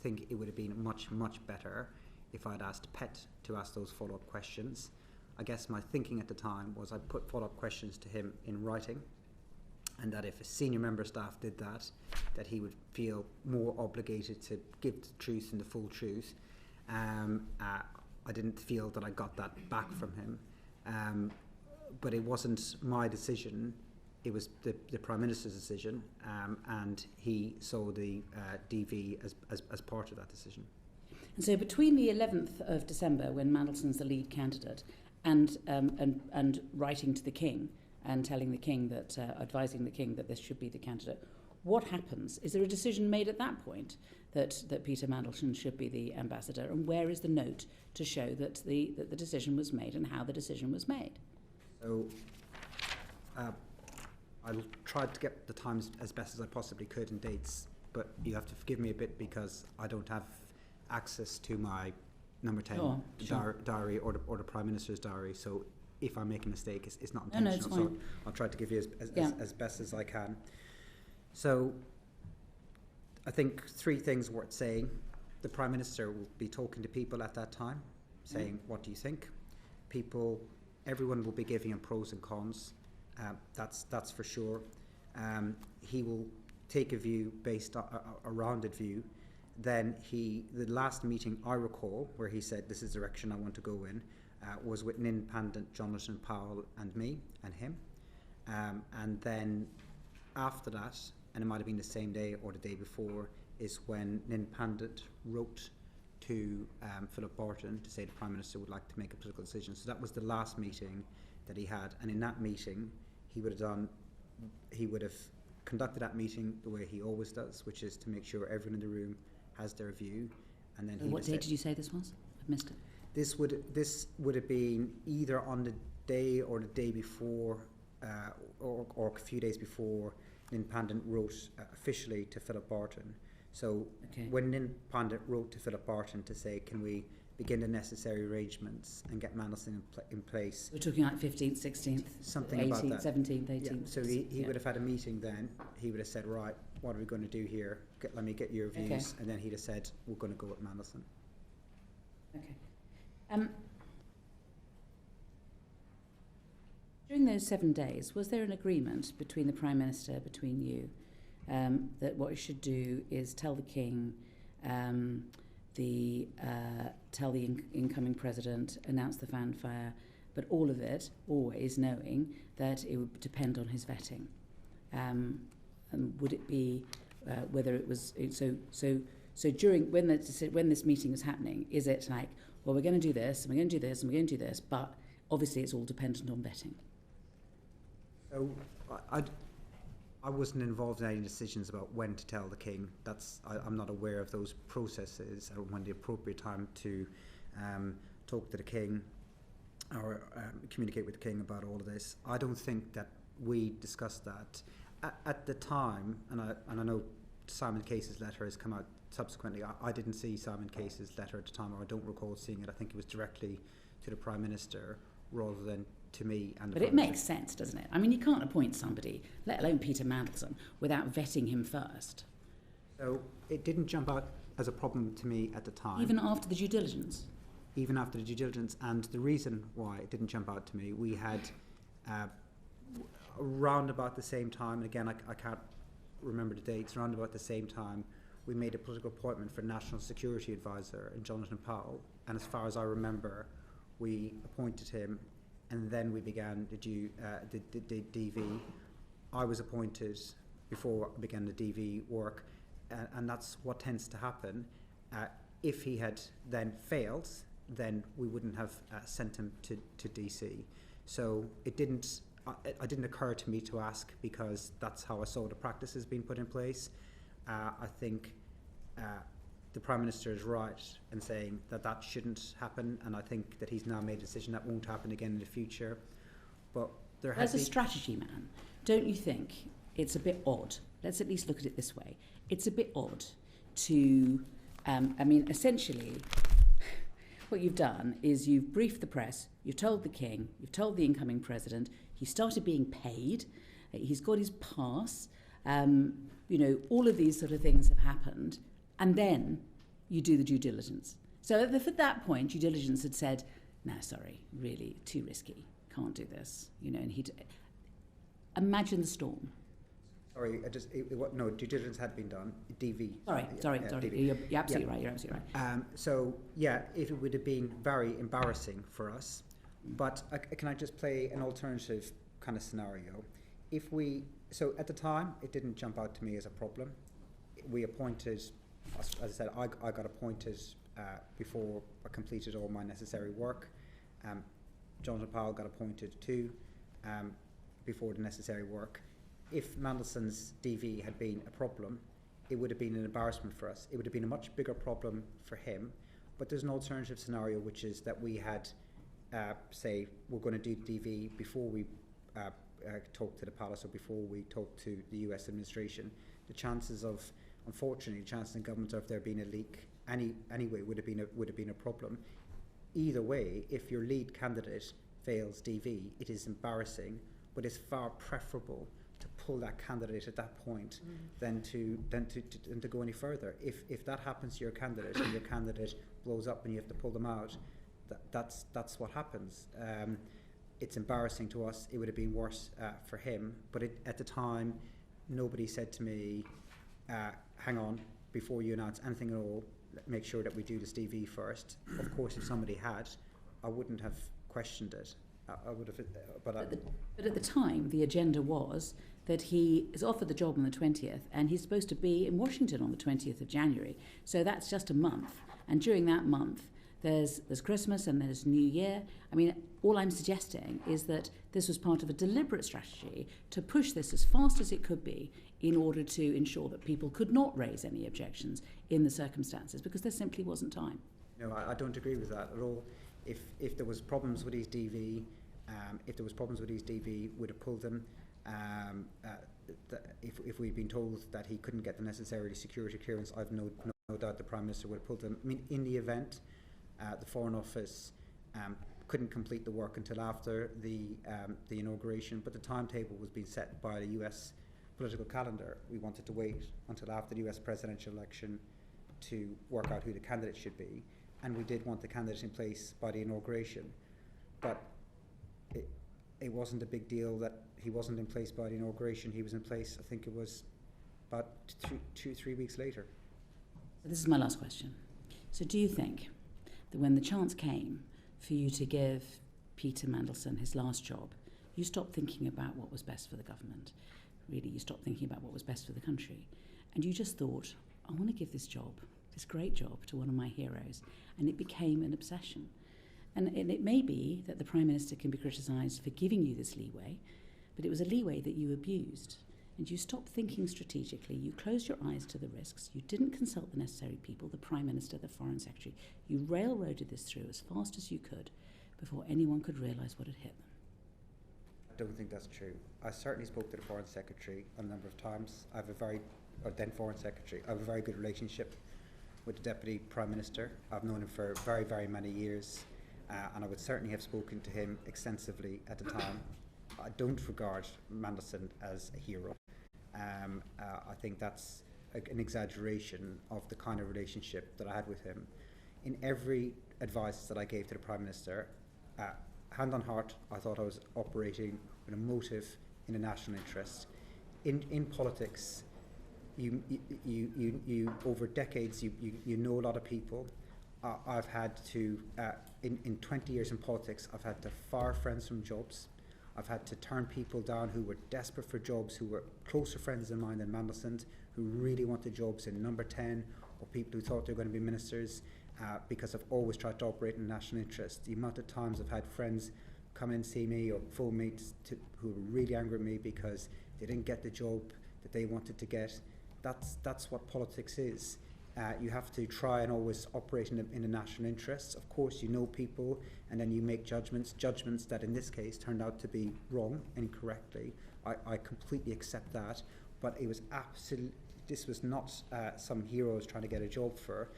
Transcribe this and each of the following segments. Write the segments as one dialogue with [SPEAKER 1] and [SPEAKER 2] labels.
[SPEAKER 1] think it would have been much, much better if I'd asked Pet to ask those follow-up questions. I guess my thinking at the time was I'd put follow-up questions to him in writing, and that if a senior member of staff did that, that he would feel more obligated to give the truth and the full truth. I didn't feel that I got that back from him. But it wasn't my decision, it was the Prime Minister's decision, and he saw the DV as part of that decision.
[SPEAKER 2] And so between the 11th of December, when Mandelson's the lead candidate, and writing to the King and telling the King that, advising the King that this should be the candidate, what happens? Is there a decision made at that point that Peter Mandelson should be the ambassador? And where is the note to show that the decision was made and how the decision was made?
[SPEAKER 1] So I tried to get the times as best as I possibly could and dates, but you have to forgive me a bit because I don't have access to my number 10 diary or the Prime Minister's diary. So if I make a mistake, it's not intentional.
[SPEAKER 2] No, it's fine.
[SPEAKER 1] So I'll try to give you as best as I can. So I think three things worth saying. The Prime Minister will be talking to people at that time, saying, what do you think? Everyone will be giving him pros and cons. That's for sure. He will take a view based on a rounded view. Then the last meeting I recall where he said this is the direction I want to go in was with Nin Pandit, Jonathan Powell and me and him. And then after that, and it might have been the same day or the day before, is when Nin Pandit wrote to Philip Barton to say the Prime Minister would like to make a political decision. So that was the last meeting that he had, and in that meeting he would have conducted that meeting the way he always does, which is to make sure everyone in the room has their view. And then
[SPEAKER 2] what day did you say this was? I've missed it.
[SPEAKER 1] This would have been either on the day or the day before, or a few days before Nin Pandit wrote officially to Philip Barton. So when Nin Pandit wrote to Philip Barton to say, can we begin the necessary arrangements and get Mandelson in place?
[SPEAKER 2] We're talking like 15th, 16th,
[SPEAKER 1] something
[SPEAKER 2] 18th,
[SPEAKER 1] about that.
[SPEAKER 2] 17th, 18th.
[SPEAKER 1] Yeah. So he would have had a meeting then. He would have said, right, what are we going to do here? Let me get your views.
[SPEAKER 2] Okay.
[SPEAKER 1] And then he'd have said, we're going to go with Mandelson.
[SPEAKER 2] Okay. During those 7 days, was there an agreement between the Prime Minister, between you, that what you should do is tell the King, tell the incoming President, announce the fanfare, but all of it always knowing that it would depend on his vetting? And would it be whether it was so during when this meeting was happening? Is it like, well, we're going to do this and we're going to do this and we're going to do this, but obviously it's all dependent on vetting?
[SPEAKER 1] So I wasn't involved in any decisions about when to tell the King. I'm not aware of those processes or when the appropriate time to talk to the King or communicate with the King about all of this. I don't think that we discussed that at the time, and I know Simon Case's letter has come out subsequently. I didn't see Simon Case's letter at the time, or I don't recall seeing it. I think it was directly to the Prime Minister rather than to me. And
[SPEAKER 2] but it makes sense, doesn't it? I mean, you can't appoint somebody, let alone Peter Mandelson, without vetting him first.
[SPEAKER 1] So it didn't jump out as a problem to me at the time.
[SPEAKER 2] Even after the due diligence?
[SPEAKER 1] Even after the due diligence. And the reason why it didn't jump out to me, we had around about the same time, and again, I can't remember the dates, around about the same time, we made a political appointment for National Security Advisor in Jonathan Powell. And as far as I remember, we appointed him, and then we began the DV. I was appointed before I began the DV work, and that's what tends to happen. If he had then failed, then we wouldn't have sent him to DC. So it didn't occur to me to ask, because that's how I saw the practices being put in place. I think the Prime Minister is right in saying that shouldn't happen, and I think that he's now made a decision that won't happen again in the future. But there has
[SPEAKER 2] As a strategy man, don't you think it's a bit odd? Let's at least look at it this way. It's a bit odd to, essentially, what you've done is you've briefed the press, you've told the King, you've told the incoming President, he started being paid, he's got his pass, all of these sort of things have happened, and then you do the due diligence. So at that point, due diligence had said, no, sorry, really, too risky, can't do this. And he'd imagine the storm.
[SPEAKER 1] Sorry, no, due diligence had been done. DV.
[SPEAKER 2] Sorry.
[SPEAKER 1] DV.
[SPEAKER 2] You're absolutely right. You're absolutely right.
[SPEAKER 1] So it would have been very embarrassing for us. But can I just play an alternative kind of scenario? So at the time, it didn't jump out to me as a problem. We appointed, as I said, I got appointed before I completed all my necessary work. Jonathan Powell got appointed too before the necessary work. If Mandelson's DV had been a problem, it would have been an embarrassment for us. It would have been a much bigger problem for him. But there's an alternative scenario, which is that we had, say, we're going to do DV before we talk to the palace or before we talk to the US administration. The chances of, unfortunately, the chances in government of there being a leak anyway would have been a problem. Either way, if your lead candidate fails DV, it is embarrassing, but it's far preferable to pull that candidate at that point than to go any further. If that happens to your candidate and your candidate blows up and you have to pull them out, that's what happens. It's embarrassing to us. It would have been worse for him. But at the time, nobody said to me, hang on, before you announce anything at all, make sure that we do this DV first. Of course, if somebody had, I wouldn't have questioned it. I would have, but
[SPEAKER 2] at the time, the agenda was that he is offered the job on the 20th, and he's supposed to be in Washington on the 20th of January. So that's just a month, and during that month, there's Christmas and there's New Year. I mean, all I'm suggesting is that this was part of a deliberate strategy to push this as fast as it could be in order to ensure that people could not raise any objections in the circumstances, because there simply wasn't time.
[SPEAKER 1] No, I don't agree with that at all. If there was problems with his DV, we'd have pulled them. If we'd been told that he couldn't get the necessary security clearance, I've no doubt the Prime Minister would have pulled them. I mean, in the event, the Foreign Office couldn't complete the work until after the inauguration, but the timetable was being set by the US political calendar. We wanted to wait until after the US presidential election to work out who the candidate should be, and we did want the candidate in place by the inauguration. But it wasn't a big deal that he wasn't in place by the inauguration. He was in place, I think it was about 3 weeks later.
[SPEAKER 2] This is my last question. So do you think that when the chance came for you to give Peter Mandelson his last job, you stopped thinking about what was best for the government? Really, you stopped thinking about what was best for the country. And you just thought, I want to give this job, this great job, to one of my heroes. And it became an obsession. And it may be that the Prime Minister can be criticised for giving you this leeway, but it was a leeway that you abused. And you stopped thinking strategically. You closed your eyes to the risks. You didn't consult the necessary people, the Prime Minister, the Foreign Secretary. You railroaded this through as fast as you could before anyone could realise what had hit them.
[SPEAKER 1] I don't think that's true. I certainly spoke to the Foreign Secretary a number of times. I have then Foreign Secretary. I have a very good relationship with the Deputy Prime Minister. I've known him for very, very many years. And I would certainly have spoken to him extensively at the time. I don't regard Mandelson as a hero. I think that's an exaggeration of the kind of relationship that I had with him. In every advice that I gave to the Prime Minister, hand on heart, I thought I was operating with a motive in a national interest. In politics, you over decades, you know a lot of people. I've had to, in 20 years in politics, I've had to fire friends from jobs. I've had to turn people down who were desperate for jobs, who were closer friends of mine than Mandelson, who really wanted jobs in Number 10, or people who thought they were going to be ministers, because I've always tried to operate in national interest. The amount of times I've had friends come in and see me or phone me who were really angry at me because they didn't get the job that they wanted to get. That's what politics is. You have to try and always operate in the national interests. Of course, you know people, and then you make judgments that in this case turned out to be wrong, incorrectly. I completely accept that, but it was this was not some heroes trying to get a job for.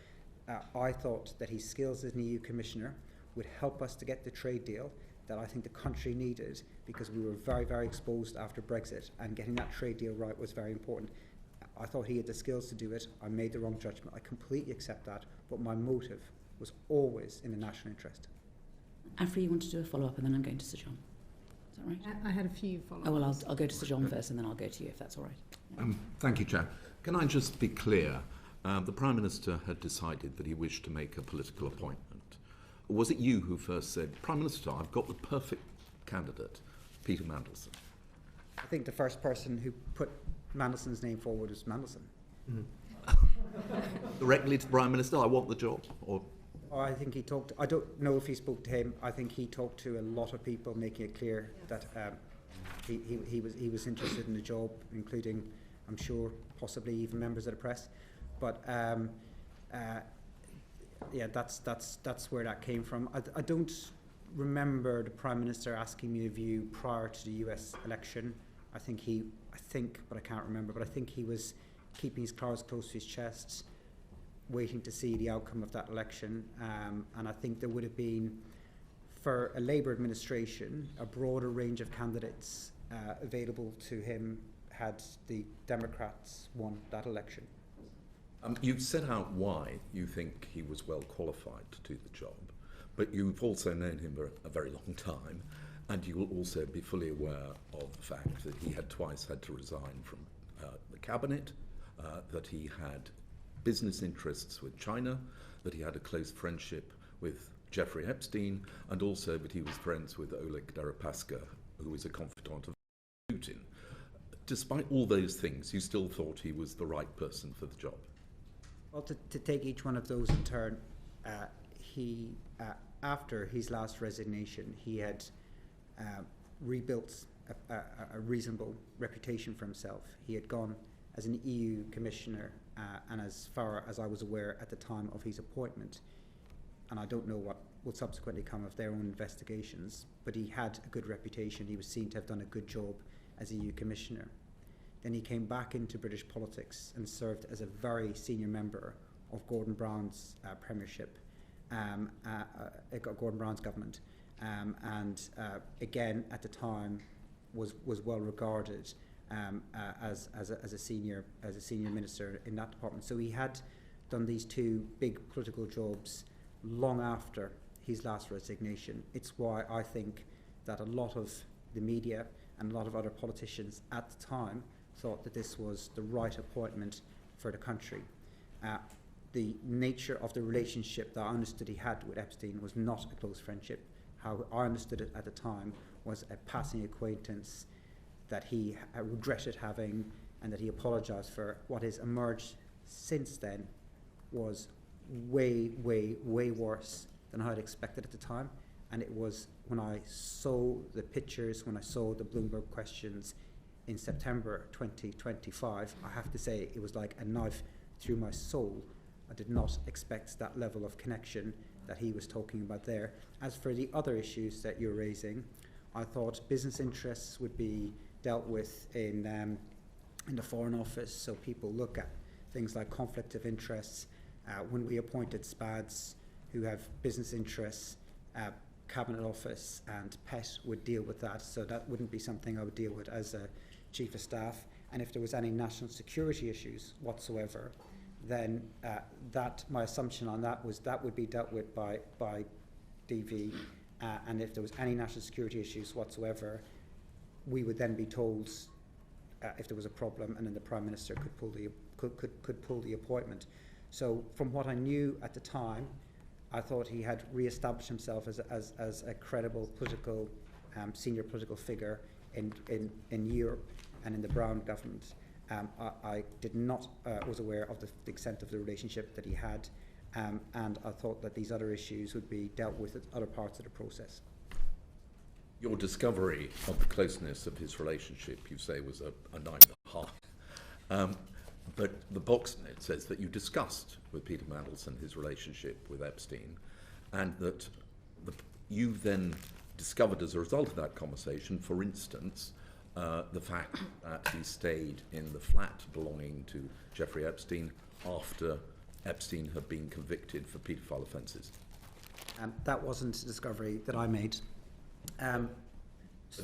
[SPEAKER 1] I thought that his skills as an EU Commissioner would help us to get the trade deal that I think the country needed, because we were very, very exposed after Brexit, and getting that trade deal right was very important. I thought he had the skills to do it. I made the wrong judgment. I completely accept that. But my motive was always in the national interest.
[SPEAKER 2] Afri, you want to do a follow-up, and then I'm going to Sir John. Is that right?
[SPEAKER 3] I had a few follow-ups.
[SPEAKER 2] Oh, well, I'll go to Sir John first, and then I'll go to you, if that's all right. Yeah.
[SPEAKER 4] Thank you, Chair. Can I just be clear? The Prime Minister had decided that he wished to make a political appointment. Was it you who first said, Prime Minister, I've got the perfect candidate, Peter Mandelson?
[SPEAKER 1] I think the first person who put Mandelson's name forward was Mandelson.
[SPEAKER 4] Directly to the Prime Minister, I want the job? Or
[SPEAKER 1] I think he talked, I don't know if he spoke to him. I think he talked to a lot of people, making it clear that he was interested in the job, including, I'm sure, possibly even members of the press. But yeah, that's where that came from. I don't remember the Prime Minister asking me a view prior to the US election. I think, but I can't remember, but I think he was keeping his cards close to his chest, waiting to see the outcome of that election. And I think there would have been, for a Labour administration, a broader range of candidates available to him had the Democrats won that election.
[SPEAKER 4] You've set out why you think he was well qualified to do the job, but you've also known him for a very long time, and you will also be fully aware of the fact that he had twice had to resign from the cabinet, that he had business interests with China, that he had a close friendship with Jeffrey Epstein, and also that he was friends with Oleg Deripaska, who was a confidant of Putin. Despite all those things, you still thought he was the right person for the job?
[SPEAKER 1] Well, to take each one of those in turn, after his last resignation, he had rebuilt a reasonable reputation for himself. He had gone as an EU commissioner, and as far as I was aware at the time of his appointment, and I don't know what will subsequently come of their own investigations, but he had a good reputation. He was seen to have done a good job as EU commissioner. Then he came back into British politics and served as a very senior member of Gordon Brown's premiership, Gordon Brown's government, and again at the time was well regarded as a senior minister in that department. So he had done these two big political jobs long after his last resignation. It's why I think that a lot of the media and a lot of other politicians at the time thought that this was the right appointment for the country. The nature of the relationship that I understood he had with Epstein was not a close friendship. How I understood it at the time was a passing acquaintance that he regretted having and that he apologised for. What has emerged since then was way, way, way worse than I had expected at the time. And it was when I saw the pictures, when I saw the Bloomberg questions in September 2025, I have to say it was like a knife through my soul. I did not expect that level of connection that he was talking about there. As for the other issues that you're raising, I thought business interests would be dealt with in the Foreign Office, so people look at things like conflict of interests. When we appointed SPADs who have business interests, Cabinet Office and PET would deal with that, so that wouldn't be something I would deal with as a Chief of Staff. And if there was any national security issues whatsoever, then my assumption on that was that would be dealt with by DV, and if there was any national security issues whatsoever, we would then be told if there was a problem, and then the Prime Minister could pull the appointment. So from what I knew at the time, I thought he had re-established himself as a credible political, senior political figure in Europe and in the Brown government. I did not was aware of the extent of the relationship that he had, and I thought that these other issues would be dealt with at other parts of the process.
[SPEAKER 4] Your discovery of the closeness of his relationship, you say, was a 9.5. But the box note says that you discussed with Peter Mandelson his relationship with Epstein, and that you then discovered as a result of that conversation, for instance, the fact that he stayed in the flat belonging to Jeffrey Epstein after Epstein had been convicted for paedophile offences.
[SPEAKER 1] That wasn't a discovery that I made.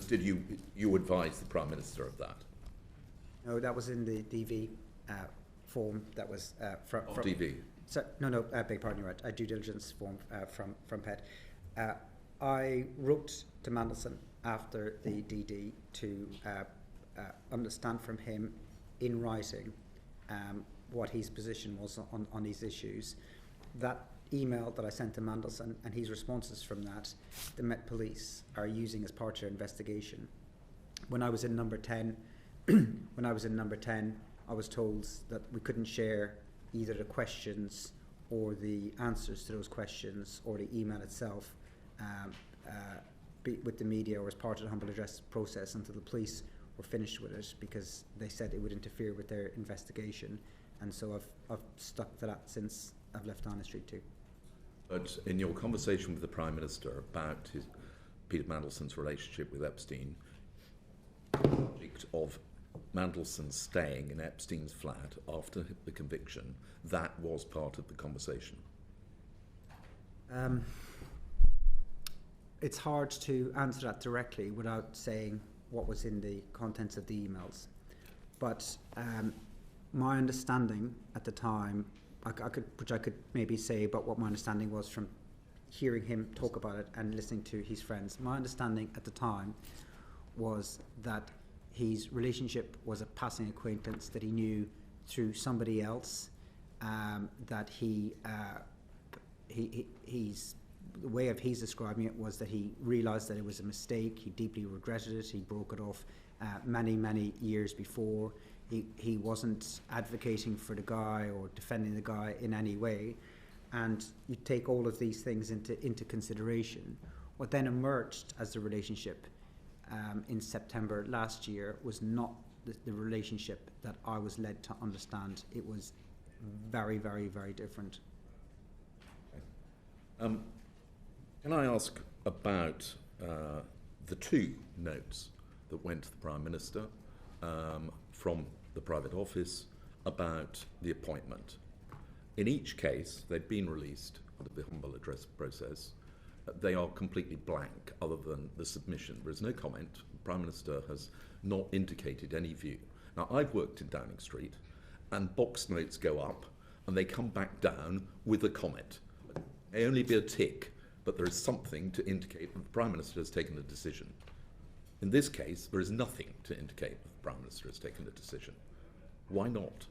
[SPEAKER 4] Did you advise the Prime Minister of that?
[SPEAKER 1] No, that was in the DV. form that was from
[SPEAKER 4] DV.
[SPEAKER 1] So, no, beg pardon, you're right. A due diligence form from PET. I wrote to Mandelson after the DD to understand from him in writing what his position was on these issues. That email that I sent to Mandelson and his responses from that, the Met Police are using as part of their investigation. When I was in number 10, I was told that we couldn't share either the questions or the answers to those questions or the email itself with the media or as part of the humble address process until the police were finished with it, because they said it would interfere with their investigation. And so I've stuck to that since I've left Downing Street too.
[SPEAKER 4] But in your conversation with the Prime Minister about Peter Mandelson's relationship with Epstein, the subject of Mandelson staying in Epstein's flat after the conviction, that was part of the conversation.
[SPEAKER 1] It's hard to answer that directly without saying what was in the contents of the emails. But my understanding at the time, I could maybe say about what my understanding was from hearing him talk about it and listening to his friends. My understanding at the time was that his relationship was a passing acquaintance that he knew through somebody else, that he's the way of he's describing it was that he realised that it was a mistake, he deeply regretted it, he broke it off many years before. He wasn't advocating for the guy or defending the guy in any way, and you take all of these things into consideration. What then emerged as the relationship in September last year was not the relationship that I was led to understand. It was very different.
[SPEAKER 4] Can I ask about the two notes that went to the Prime Minister from the private office about the appointment? In each case, they've been released under the humble address process. They are completely blank other than the submission. There is no comment. The Prime Minister has not indicated any view. Now, I've worked in Downing Street, and box notes go up and they come back down with a comment. It may only be a tick, but there is something to indicate that the Prime Minister has taken a decision. In this case, there is nothing to indicate that the Prime Minister has taken a decision. Why not?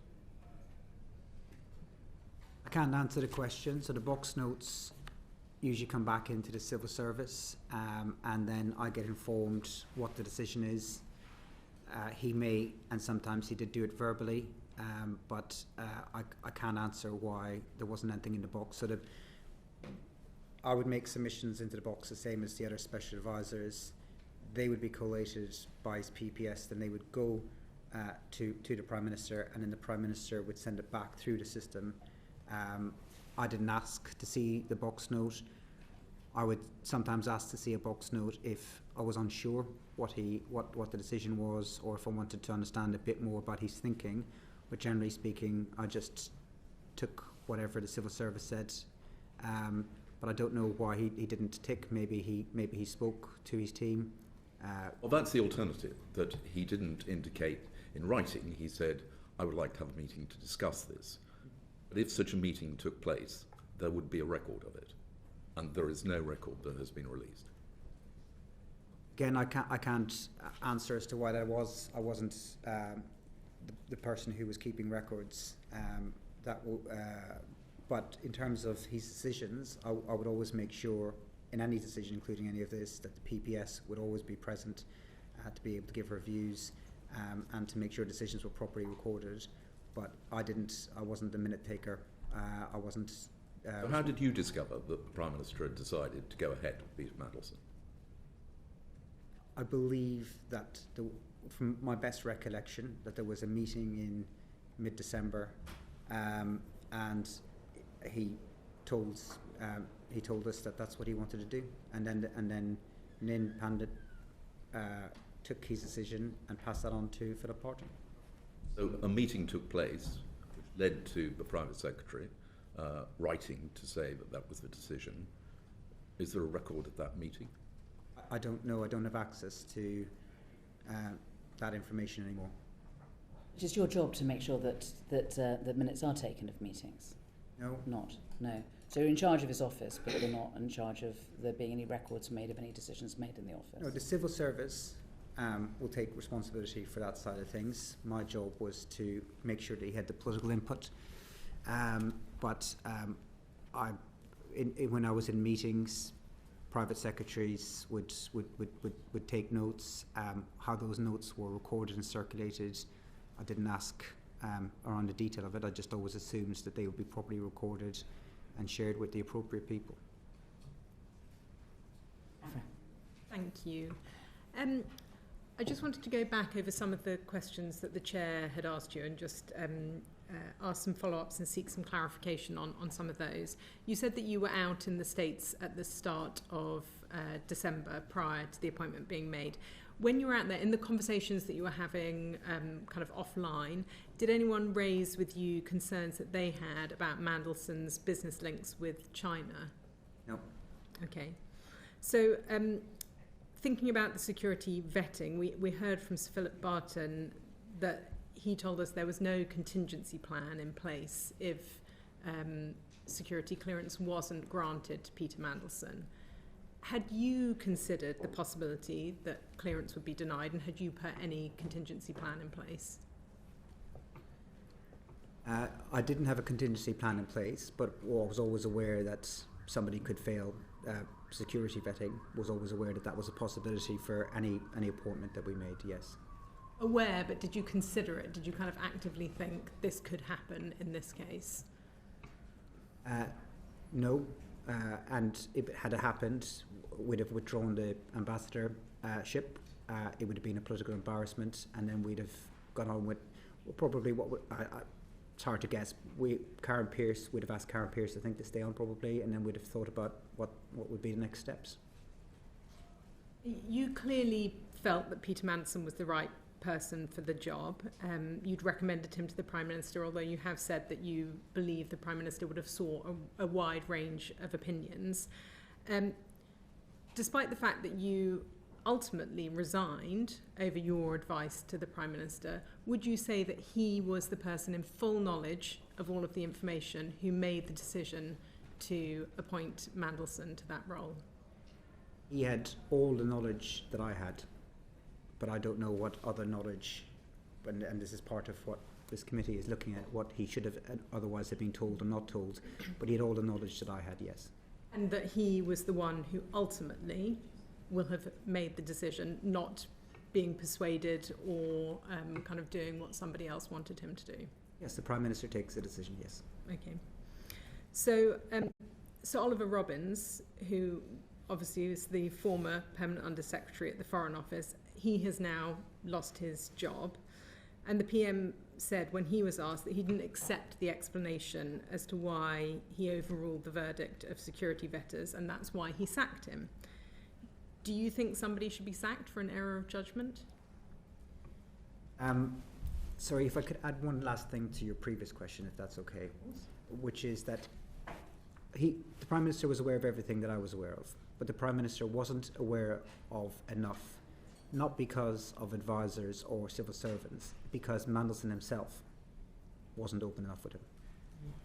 [SPEAKER 1] I can't answer the question. So the box notes usually come back into the civil service, and then I get informed what the decision is. He may, and sometimes he did do it verbally, but I can't answer why there wasn't anything in the box. So I would make submissions into the box the same as the other special advisors. They would be collated by his PPS, then they would go to the Prime Minister, and then the Prime Minister would send it back through the system. I didn't ask to see the box note. I would sometimes ask to see a box note if I was unsure what the decision was, or if I wanted to understand a bit more about his thinking. But generally speaking, I just took whatever the civil service said. But I don't know why he didn't tick. Maybe he spoke to his team.
[SPEAKER 4] Well, that's the alternative, that he didn't indicate in writing. He said, I would like to have a meeting to discuss this. But if such a meeting took place, there would be a record of it. And there is no record that has been released.
[SPEAKER 1] Again, I can't answer as to why that was. I wasn't the person who was keeping records. But in terms of his decisions, I would always make sure in any decision, including any of this, that the PPS would always be present to be able to give reviews and to make sure decisions were properly recorded. But I wasn't the minute taker. I wasn't.
[SPEAKER 4] So how did you discover that the Prime Minister had decided to go ahead with Peter Mandelson?
[SPEAKER 1] I believe that, from my best recollection, that there was a meeting in mid-December, and he told us that that's what he wanted to do, and then Nin Pandit took his decision and passed that on to Philip Barton.
[SPEAKER 4] So a meeting took place, which led to the Private Secretary writing to say that that was the decision. Is there a record of that meeting?
[SPEAKER 1] I don't know. I don't have access to that information anymore.
[SPEAKER 2] It's your job to make sure that the minutes are taken of meetings.
[SPEAKER 1] No.
[SPEAKER 2] Not. No. So you're in charge of his office, but you're not in charge of there being any records made of any decisions made in the office.
[SPEAKER 1] No, the civil service will take responsibility for that side of things. My job was to make sure that he had the political input. When I was in meetings, private secretaries would take notes. How those notes were recorded and circulated, I didn't ask around the detail of it. I just always assumed that they would be properly recorded and shared with the appropriate people.
[SPEAKER 3] Thank you. I just wanted to go back over some of the questions that the Chair had asked you and just ask some follow-ups and seek some clarification on some of those. You said that you were out in the States at the start of December prior to the appointment being made. When you were out there, in the conversations that you were having kind of offline, did anyone raise with you concerns that they had about Mandelson's business links with China?
[SPEAKER 1] No.
[SPEAKER 3] Okay. So thinking about the security vetting, we heard from Sir Philip Barton that he told us there was no contingency plan in place if security clearance wasn't granted to Peter Mandelson. Had you considered the possibility that clearance would be denied, and had you put any contingency plan in place?
[SPEAKER 1] I didn't have a contingency plan in place, but I was always aware that somebody could fail security vetting. Was always aware that that was a possibility for any appointment that we made, yes.
[SPEAKER 3] Aware, but did you consider it? Did you kind of actively think this could happen in this case?
[SPEAKER 1] No, and if it had happened, we'd have withdrawn the ambassadorship. It would have been a political embarrassment, and then we'd have gone on with probably what it's hard to guess. We'd have asked Karen Pierce, I think, to stay on probably, and then we'd have thought about what would be the next steps.
[SPEAKER 3] You clearly felt that Peter Mandelson was the right person for the job. You'd recommended him to the Prime Minister, although you have said that you believe the Prime Minister would have sought a wide range of opinions. Despite the fact that you ultimately resigned over your advice to the Prime Minister, would you say that he was the person in full knowledge of all of the information who made the decision to appoint Mandelson to that role?
[SPEAKER 1] He had all the knowledge that I had, but I don't know what other knowledge, and this is part of what this committee is looking at, what he should have otherwise have been told or not told, but he had all the knowledge that I had, yes.
[SPEAKER 3] And that he was the one who ultimately will have made the decision, not being persuaded or kind of doing what somebody else wanted him to do?
[SPEAKER 1] Yes, the Prime Minister takes the decision, yes.
[SPEAKER 3] Okay. So Sir Oliver Robbins, who obviously is the former Permanent Under-Secretary at the Foreign Office, he has now lost his job. And the PM said when he was asked that he didn't accept the explanation as to why he overruled the verdict of security vetters, and that's why he sacked him. Do you think somebody should be sacked for an error of judgment?
[SPEAKER 1] Sorry, if I could add one last thing to your previous question, if that's okay, which is that the Prime Minister was aware of everything that I was aware of, but the Prime Minister wasn't aware of enough, not because of advisors or civil servants, because Mandelson himself wasn't open enough with him.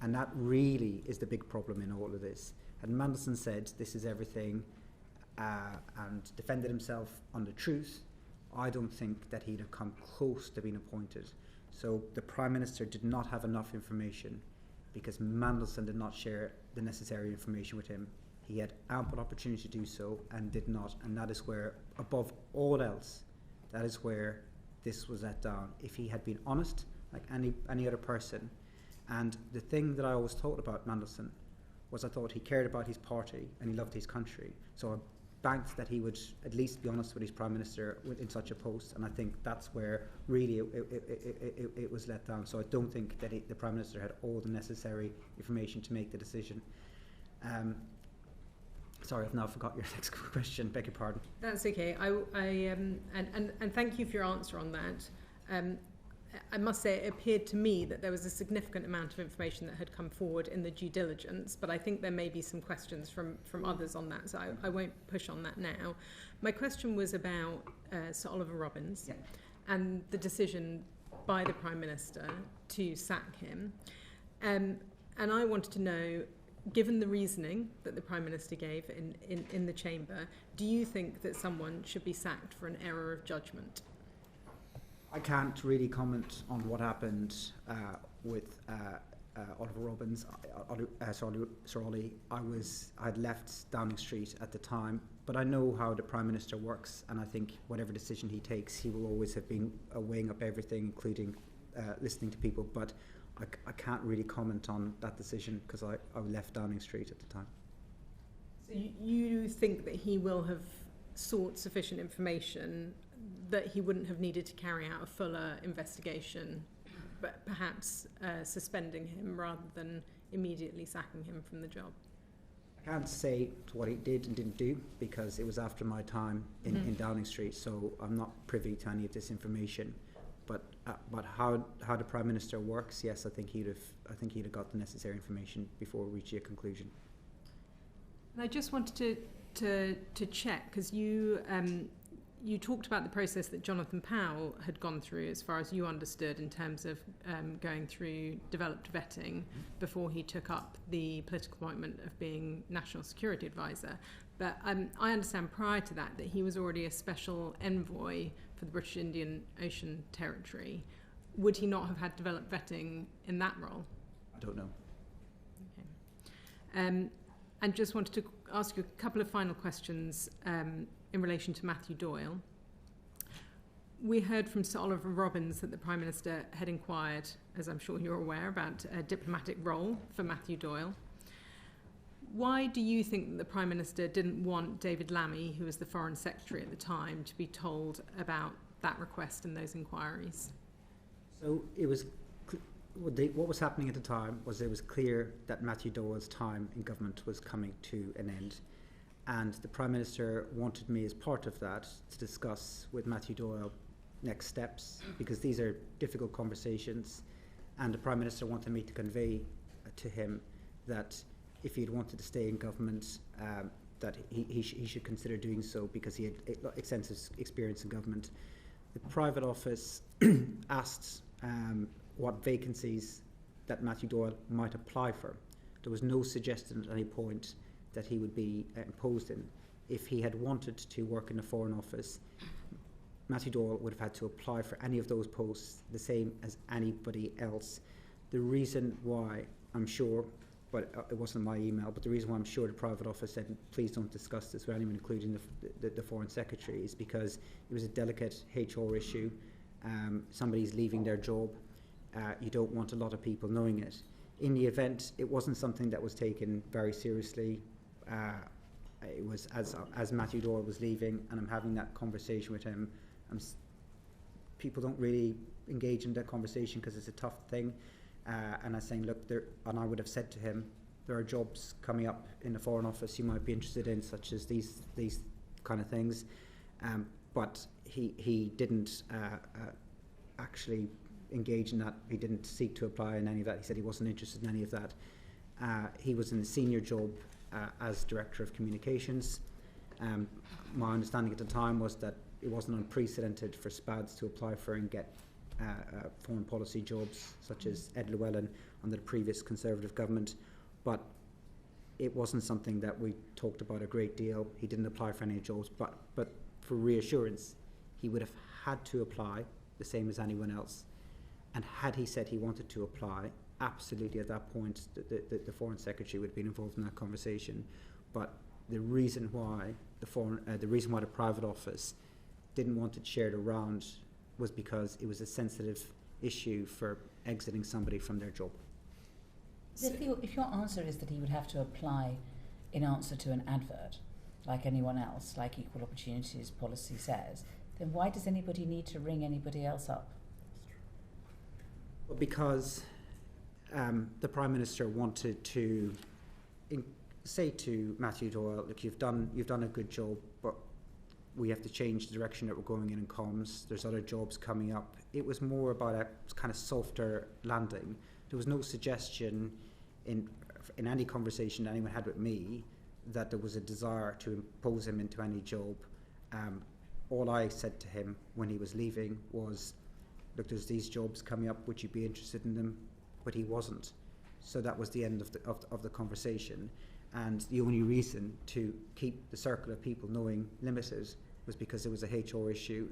[SPEAKER 1] And that really is the big problem in all of this. Had Mandelson said this is everything and defended himself on the truth, I don't think that he'd have come close to being appointed. So the Prime Minister did not have enough information because Mandelson did not share the necessary information with him. He had ample opportunity to do so and did not, and that is where, above all else, that is where this was let down. If he had been honest, like any other person, and the thing that I always thought about Mandelson was I thought he cared about his party and he loved his country. So I banked that he would at least be honest with his Prime Minister in such a post, and I think that's where really it was let down. So I don't think that the Prime Minister had all the necessary information to make the decision. Sorry, I've now forgot your next question. Beg your pardon.
[SPEAKER 3] That's okay. And thank you for your answer on that. I must say it appeared to me that there was a significant amount of information that had come forward in the due diligence, but I think there may be some questions from others on that, so I won't push on that now. My question was about Sir Oliver Robbins and the decision by the Prime Minister to sack him. And I wanted to know, given the reasoning that the Prime Minister gave in the chamber, do you think that someone should be sacked for an error of judgment?
[SPEAKER 1] I can't really comment on what happened with Oliver Robbins. Sir Ollie. I had left Downing Street at the time, but I know how the Prime Minister works, and I think whatever decision he takes, he will always have been weighing up everything, including listening to people. But I can't really comment on that decision because I left Downing Street at the time.
[SPEAKER 3] So you think that he will have sought sufficient information that he wouldn't have needed to carry out a fuller investigation, but perhaps suspending him rather than immediately sacking him from the job?
[SPEAKER 1] I can't say what he did and didn't do because it was after my time in Downing Street, so I'm not privy to any of this information. But how the Prime Minister works, yes, I think he'd have got the necessary information before reaching a conclusion.
[SPEAKER 3] And I just wanted to check, because you talked about the process that Jonathan Powell had gone through, as far as you understood, in terms of going through developed vetting before he took up the political appointment of being National Security Advisor. But I understand prior to that he was already a special envoy for the British Indian Ocean Territory. Would he not have had developed vetting in that role?
[SPEAKER 1] I don't know.
[SPEAKER 3] Okay. And just wanted to ask you a couple of final questions in relation to Matthew Doyle. We heard from Sir Oliver Robbins that the Prime Minister had inquired, as I'm sure you're aware, about a diplomatic role for Matthew Doyle. Why do you think that the Prime Minister didn't want David Lammy, who was the Foreign Secretary at the time, to be told about that request and those inquiries?
[SPEAKER 1] So it was what was happening at the time was it was clear that Matthew Doyle's time in government was coming to an end, and the Prime Minister wanted me as part of that to discuss with Matthew Doyle next steps, because these are difficult conversations, and the Prime Minister wanted me to convey to him that if he had wanted to stay in government, that he should consider doing so because he had extensive experience in government. The private office asked what vacancies that Matthew Doyle might apply for. There was no suggestion at any point that he would be imposed in. If he had wanted to work in the Foreign Office, Matthew Doyle would have had to apply for any of those posts the same as anybody else. The reason why, I'm sure, but it wasn't my email, but the reason why I'm sure the private office said, please don't discuss this with anyone, including the Foreign Secretary, is because it was a delicate HR issue. Somebody's leaving their job. You don't want a lot of people knowing it. In the event, it wasn't something that was taken very seriously. It was as Matthew Doyle was leaving, and I'm having that conversation with him. People don't really engage in that conversation because it's a tough thing. And I was saying, look, and I would have said to him, there are jobs coming up in the Foreign Office you might be interested in, such as these kind of things. But he didn't actually engage in that. He didn't seek to apply in any of that. He said he wasn't interested in any of that. He was in a senior job as Director of Communications. My understanding at the time was that it wasn't unprecedented for SPADs to apply for and get foreign policy jobs, such as Ed Llewellyn under the previous Conservative government, but it wasn't something that we talked about a great deal. He didn't apply for any jobs, but for reassurance, he would have had to apply the same as anyone else. And had he said he wanted to apply, absolutely at that point the Foreign Secretary would have been involved in that conversation. But the reason why the private office didn't want it shared around was because it was a sensitive issue for exiting somebody from their job.
[SPEAKER 2] So if your answer is that he would have to apply in answer to an advert, like anyone else, like Equal Opportunities Policy says, then why does anybody need to ring anybody else up?
[SPEAKER 1] Well, because the Prime Minister wanted to say to Matthew Doyle, look, you've done a good job, but we have to change the direction that we're going in comms. There's other jobs coming up. It was more about a kind of softer landing. There was no suggestion in any conversation that anyone had with me that there was a desire to impose him into any job. All I said to him when he was leaving was, look, there's these jobs coming up, would you be interested in them? But he wasn't. So that was the end of the conversation. And the only reason to keep the circle of people knowing limited was because there was a HR issue,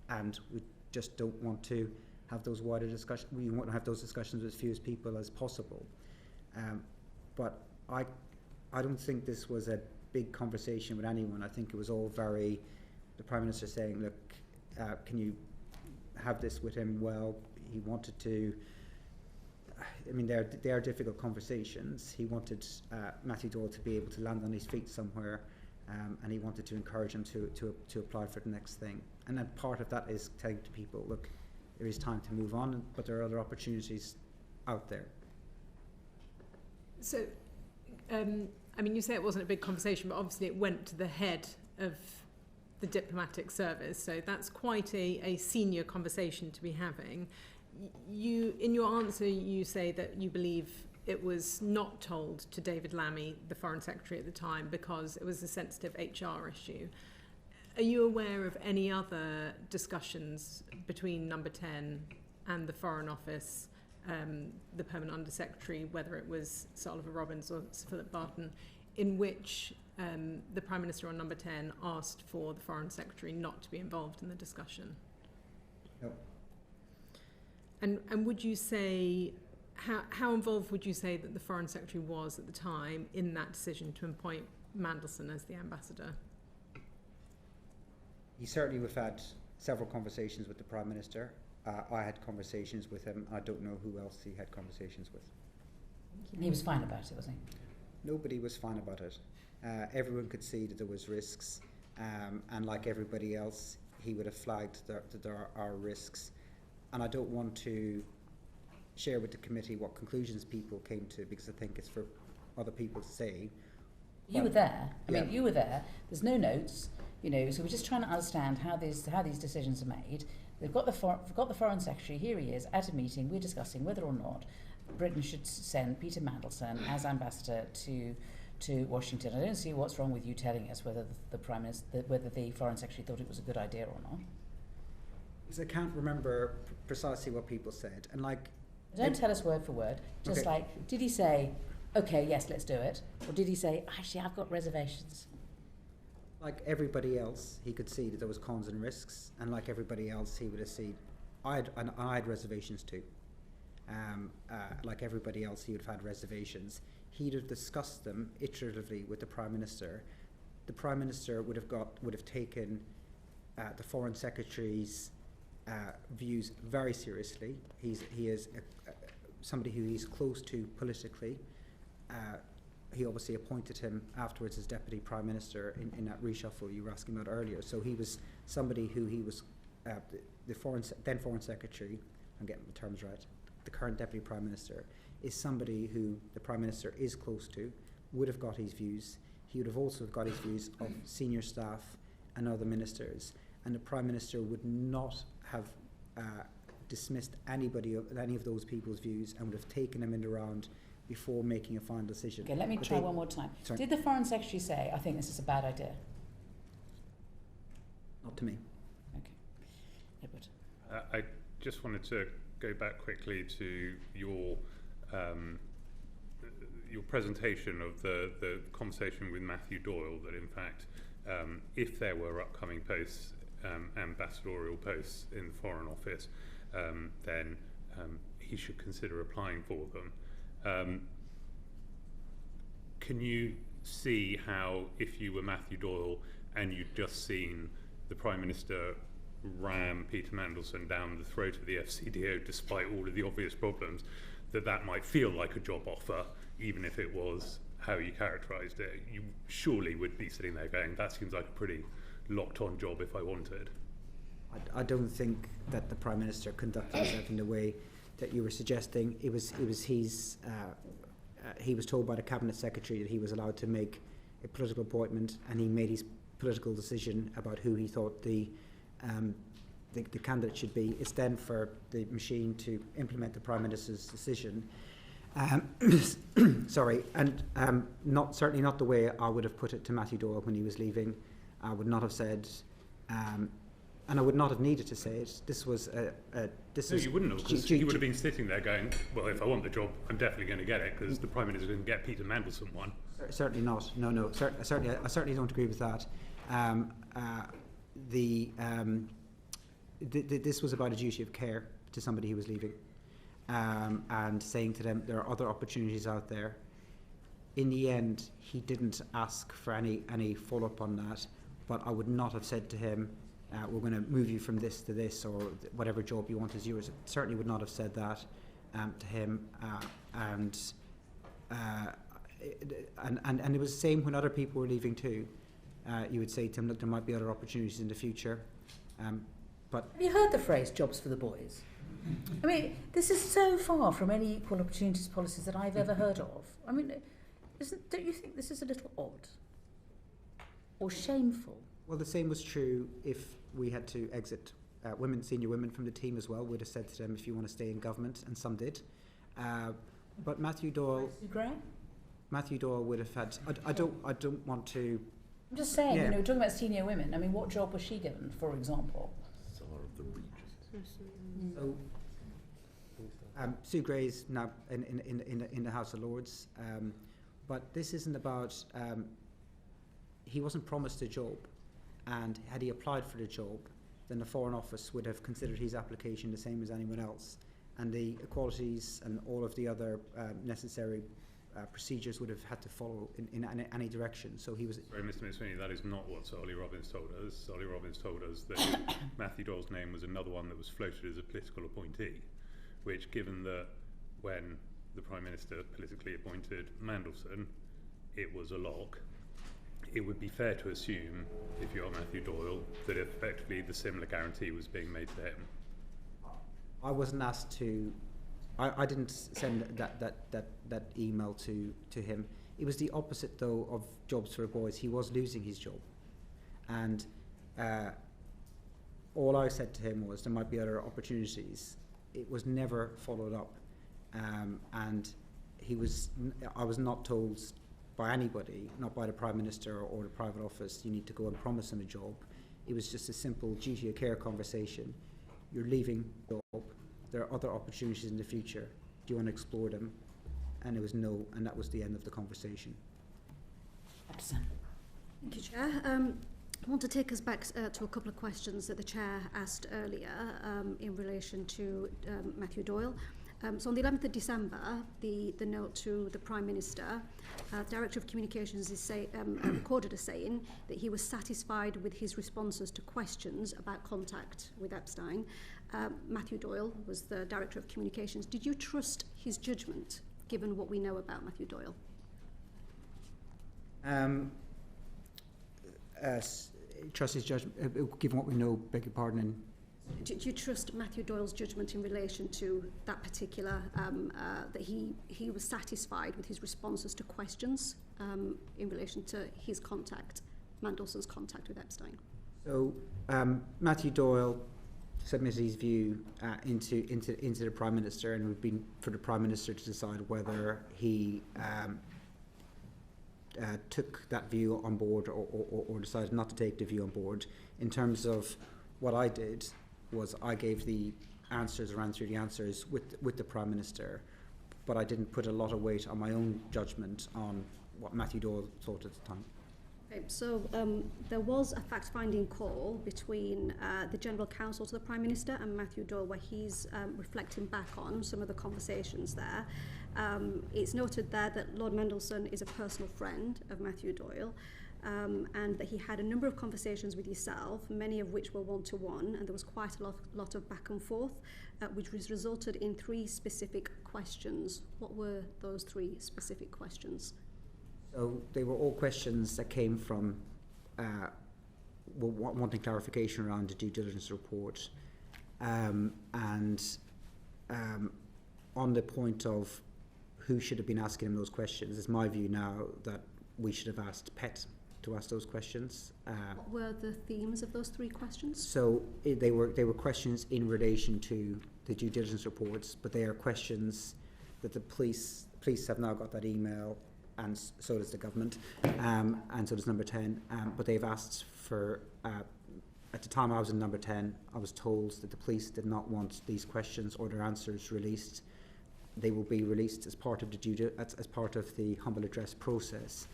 [SPEAKER 1] and we just don't want to have those wider discussions. We want to have those discussions with as few as people as possible. But I don't think this was a big conversation with anyone. I think it was all very, the Prime Minister saying, look, can you have this with him? Well, he wanted to, I mean, they are difficult conversations. He wanted Matthew Doyle to be able to land on his feet somewhere, and he wanted to encourage him to apply for the next thing. And then part of that is telling to people, look, there is time to move on, but there are other opportunities out there.
[SPEAKER 3] So, I mean, you say it wasn't a big conversation, but obviously it went to the head of the diplomatic service, so that's quite a senior conversation to be having. You, in your answer, you say that you believe it was not told to David Lammy, the Foreign Secretary at the time, because it was a sensitive HR issue. Are you aware of any other discussions between Number 10 and the Foreign Office, the Permanent Under-Secretary, whether it was Sir Oliver Robbins or Sir Philip Barton, in which the Prime Minister on Number 10 asked for the Foreign Secretary not to be involved in the discussion?
[SPEAKER 1] No.
[SPEAKER 3] And would you say, how involved would you say that the Foreign Secretary was at the time in that decision to appoint Mandelson as the ambassador?
[SPEAKER 1] He certainly would have had several conversations with the Prime Minister. I had conversations with him. I don't know who else he had conversations with.
[SPEAKER 2] He was fine about it, was he?
[SPEAKER 1] Nobody was fine about it. Everyone could see that there was risks, and like everybody else, he would have flagged that there are risks. And I don't want to share with the committee what conclusions people came to, because I think it's for other people to say.
[SPEAKER 2] You were there. I mean, you were there. There's no notes, you know. So we're just trying to understand how these decisions are made. They've got the Foreign Secretary. Here he is at a meeting. We're discussing whether or not Britain should send Peter Mandelson as ambassador to Washington. I don't see what's wrong with you telling us whether the Prime Minister, whether the Foreign Secretary thought it was a good idea or not.
[SPEAKER 1] Because I can't remember precisely what people said, and like.
[SPEAKER 2] Don't tell us word for word. Just
[SPEAKER 1] okay.
[SPEAKER 2] Like, did he say, "Okay, yes, let's do it," or did he say, "Actually, I've got reservations"?
[SPEAKER 1] Like everybody else, he could see that there was cons and risks, and like everybody else, he would have seen. I had reservations too. Like everybody else, he would have had reservations. He'd have discussed them iteratively with the Prime Minister. The Prime Minister would have taken the Foreign Secretary's views very seriously. He is somebody who he's close to politically. He obviously appointed him afterwards as Deputy Prime Minister in that reshuffle you were asking about earlier. So he was somebody who he was the then Foreign Secretary. I'm getting the terms right. The current Deputy Prime Minister is somebody who the Prime Minister is close to, would have got his views. He would have also got his views of senior staff and other ministers. And the Prime Minister would not have dismissed any of those people's views, and would have taken them in the round before making a final decision.
[SPEAKER 2] Okay, let me try one more time. Sorry. Did the Foreign Secretary say, "I think this is a bad idea"?
[SPEAKER 1] Not to me.
[SPEAKER 2] Okay. Edward.
[SPEAKER 5] I just wanted to go back quickly to your presentation of the conversation with Matthew Doyle, that in fact, if there were upcoming posts, ambassadorial posts in the Foreign Office, then he should consider applying for them. Can you see how, if you were Matthew Doyle and you'd just seen the Prime Minister ram Peter Mandelson down the throat of the FCDO despite all of the obvious problems, that might feel like a job offer, even if it was how you characterised it? You surely would be sitting there going, that seems like a pretty locked-on job if I wanted.
[SPEAKER 1] I don't think that the Prime Minister conducted himself in the way that you were suggesting. He was told by the Cabinet Secretary that he was allowed to make a political appointment, and he made his political decision about who he thought the candidate should be. It's then for the machine to implement the Prime Minister's decision. Sorry, and certainly not the way I would have put it to Matthew Doyle when he was leaving. I would not have said, and and I would not have needed to say it. This was
[SPEAKER 5] you wouldn't have, because you would have been sitting there going, well, if I want the job, I'm definitely going to get it, because the Prime Minister didn't get Peter Mandelson one.
[SPEAKER 1] Certainly not. No. I certainly don't agree with that. This was about a duty of care to somebody who was leaving, and saying to them there are other opportunities out there. In the end, he didn't ask for any follow-up on that, but I would not have said to him, we're going to move you from this to this, or whatever job you want is yours. I certainly would not have said that to him, and it was the same when other people were leaving too. You would say to him, look, there might be other opportunities in the future. But
[SPEAKER 2] have you heard the phrase "jobs for the boys"? I mean, this is so far from any equal opportunities policies that I've ever heard of. I mean, don't you think this is a little odd or shameful?
[SPEAKER 1] Well, the same was true if we had to exit senior women from the team as well. We'd have said to them, if you want to stay in government, and some did. But Matthew Doyle would have had. I don't want to.
[SPEAKER 2] I'm just saying, you know, talking about senior women. I mean, what job was she given, for example?
[SPEAKER 4] Some of the regions.
[SPEAKER 1] So, Sue Gray's now in the House of Lords, but this isn't about. He wasn't promised a job, and had he applied for the job, then the Foreign Office would have considered his application the same as anyone else, and the equalities and all of the other necessary procedures would have had to follow in any direction. So he was.
[SPEAKER 5] Sorry, Mr. McSweeney, that is not what Sir Ollie Robbins told us. Sir Ollie Robbins told us that Matthew Doyle's name was another one that was floated as a political appointee, which, given that when the Prime Minister politically appointed Mandelson, it was a lock, it would be fair to assume, if you're Matthew Doyle, that effectively the similar guarantee was being made to him.
[SPEAKER 1] I wasn't asked to. I didn't send that email to him. It was the opposite, though, of jobs for boys. He was losing his job, and all I said to him was there might be other opportunities. It was never followed up, and I was not told by anybody, not by the Prime Minister or the private office, you need to go and promise him a job. It was just a simple duty of care conversation. You're leaving the job. There are other opportunities in the future. Do you want to explore them? And it was no, and that was the end of the conversation.
[SPEAKER 2] Thank
[SPEAKER 6] you, Chair. I want to take us back to a couple of questions that the Chair asked earlier in relation to Matthew Doyle. So on the 11th of December, the note to the Prime Minister, Director of Communications is recorded as saying that he was satisfied with his responses to questions about contact with Epstein. Matthew Doyle was the Director of Communications. Did you trust his judgment, given what we know about Matthew Doyle?
[SPEAKER 1] Trust his judgment, given what we know, beg your pardon.
[SPEAKER 6] Do you trust Matthew Doyle's judgment in relation to that particular, that he was satisfied with his responses to questions in relation to his contact, Mandelson's contact with Epstein? So
[SPEAKER 1] Matthew Doyle submitted his view into the Prime Minister, and it would be for the Prime Minister to decide whether he took that view on board or decided not to take the view on board. In terms of what I did, was I gave the answers, or ran through the answers with the Prime Minister, but I didn't put a lot of weight on my own judgment on what Matthew Doyle thought at the time.
[SPEAKER 6] Okay, so there was a fact-finding call between the General Counsel to the Prime Minister and Matthew Doyle, where he's reflecting back on some of the conversations there. It's noted there that Lord Mandelson is a personal friend of Matthew Doyle, and that he had a number of conversations with yourself, many of which were one-to-one, and there was quite a lot of back and forth, which resulted in 3 specific questions. What were those 3 specific questions?
[SPEAKER 1] So they were all questions that came from wanting clarification around the due diligence report, and on the point of who should have been asking him those questions. It's my view now that we should have asked PET to ask those questions.
[SPEAKER 6] What were the themes of those 3 questions?
[SPEAKER 1] So they were questions in relation to the due diligence reports, but they are questions that the police have now got that email, and so does the government, and so does Number 10. But they've asked for at the time I was in number 10, I was told that the police did not want these questions or their answers released. They will be released as part of the as part of the humble address process,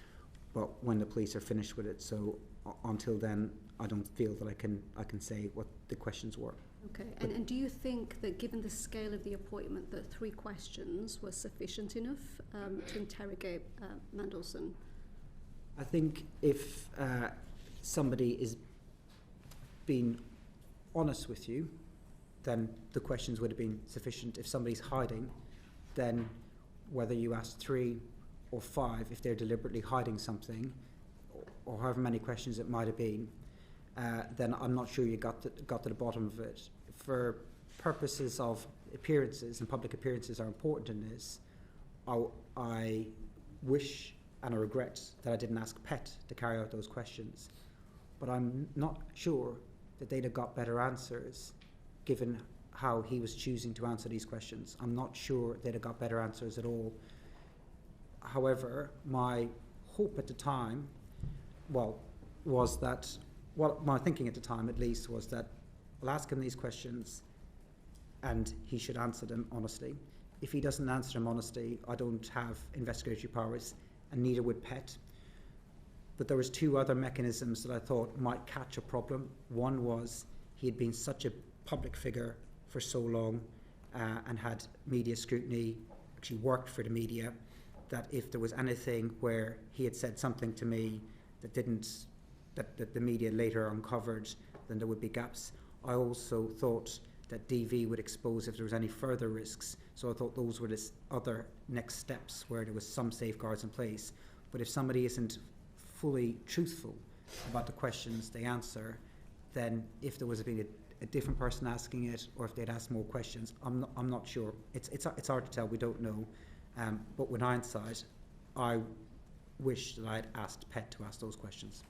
[SPEAKER 1] but when the police are finished with it. So until then, I don't feel that I can say what the questions were.
[SPEAKER 6] Okay, and do you think that given the scale of the appointment that 3 questions were sufficient enough to interrogate Mandelson?
[SPEAKER 1] I think if somebody is being honest with you, then the questions would have been sufficient. If somebody's hiding, then whether you ask 3 or 5, if they're deliberately hiding something, or however many questions it might have been, then I'm not sure you got to the bottom of it. For purposes of appearances, and public appearances are important in this, I wish and I regret that I didn't ask Pet to carry out those questions. But I'm not sure that they'd have got better answers given how he was choosing to answer these questions. I'm not sure they'd have got better answers at all. However, my hope at the time, was that, my thinking at the time at least was that I'll ask him these questions and he should answer them honestly. If he doesn't answer them honestly, I don't have investigatory powers, and neither would Pet. But there was 2 other mechanisms that I thought might catch a problem. One was he had been such a public figure for so long and had media scrutiny, actually worked for the media, that if there was anything where he had said something to me that the media later uncovered, then there would be gaps. I also thought that DV would expose if there was any further risks. So I thought those were the other next steps where there was some safeguards in place. But if somebody isn't fully truthful about the questions they answer, then if there was been a different person asking it, or if they'd asked more questions, I'm not sure. It's hard to tell. We don't know. But with hindsight, I wish that I had asked Pet to ask those questions.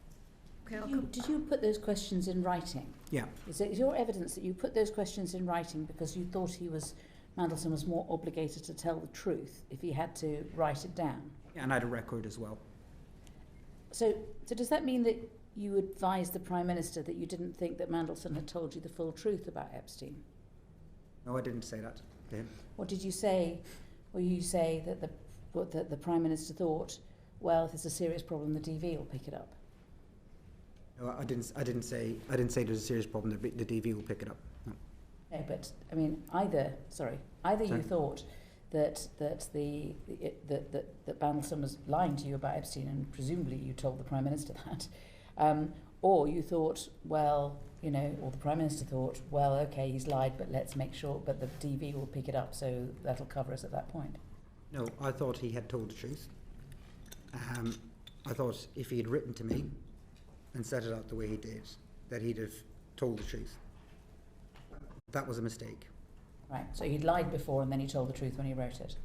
[SPEAKER 6] Okay,
[SPEAKER 2] Did you put those questions in writing?
[SPEAKER 1] Yeah.
[SPEAKER 2] Is your evidence that you put those questions in writing because you thought Mandelson was more obligated to tell the truth if he had to write it down?
[SPEAKER 1] Yeah, and I had a record as well.
[SPEAKER 2] So does that mean that you advised the Prime Minister that you didn't think that Mandelson had told you the full truth about Epstein?
[SPEAKER 1] No, I didn't say that to him.
[SPEAKER 2] What did you say? Or you say that the Prime Minister thought, well, if there's a serious problem, the DV will pick it up?
[SPEAKER 1] No, I didn't say there's a serious problem. The DV will pick it up. No.
[SPEAKER 2] No, but I mean, either you thought that Mandelson was lying to you about Epstein, and presumably you told the Prime Minister that, or you thought, well, or the Prime Minister thought, well, okay, he's lied, but let's make sure, but the DV will pick it up, so that'll cover us at that point.
[SPEAKER 1] No, I thought he had told the truth. I thought if he had written to me and set it out the way he did, that he'd have told the truth. That was a mistake.
[SPEAKER 2] Right, so he'd lied before and then he told the truth when he wrote it.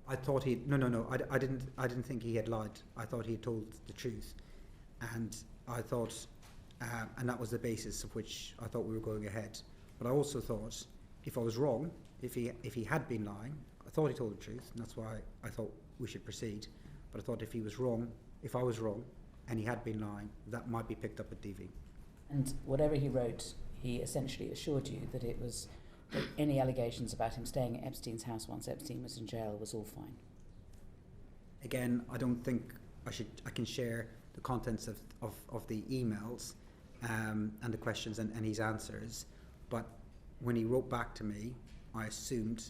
[SPEAKER 1] I thought no, I didn't think he had lied. I thought he had told the truth, and I thought, and that was the basis of which I thought we were going ahead. But I also thought, if I was wrong, if he had been lying, I thought he told the truth, and that's why I thought we should proceed. But I thought if I was wrong, and he had been lying, that might be picked up at DV.
[SPEAKER 2] And whatever he wrote, he essentially assured you that that any allegations about him staying at Epstein's house once Epstein was in jail was all fine.
[SPEAKER 1] Again, I don't think I can share the contents of the emails and the questions and his answers, but when he wrote back to me, I assumed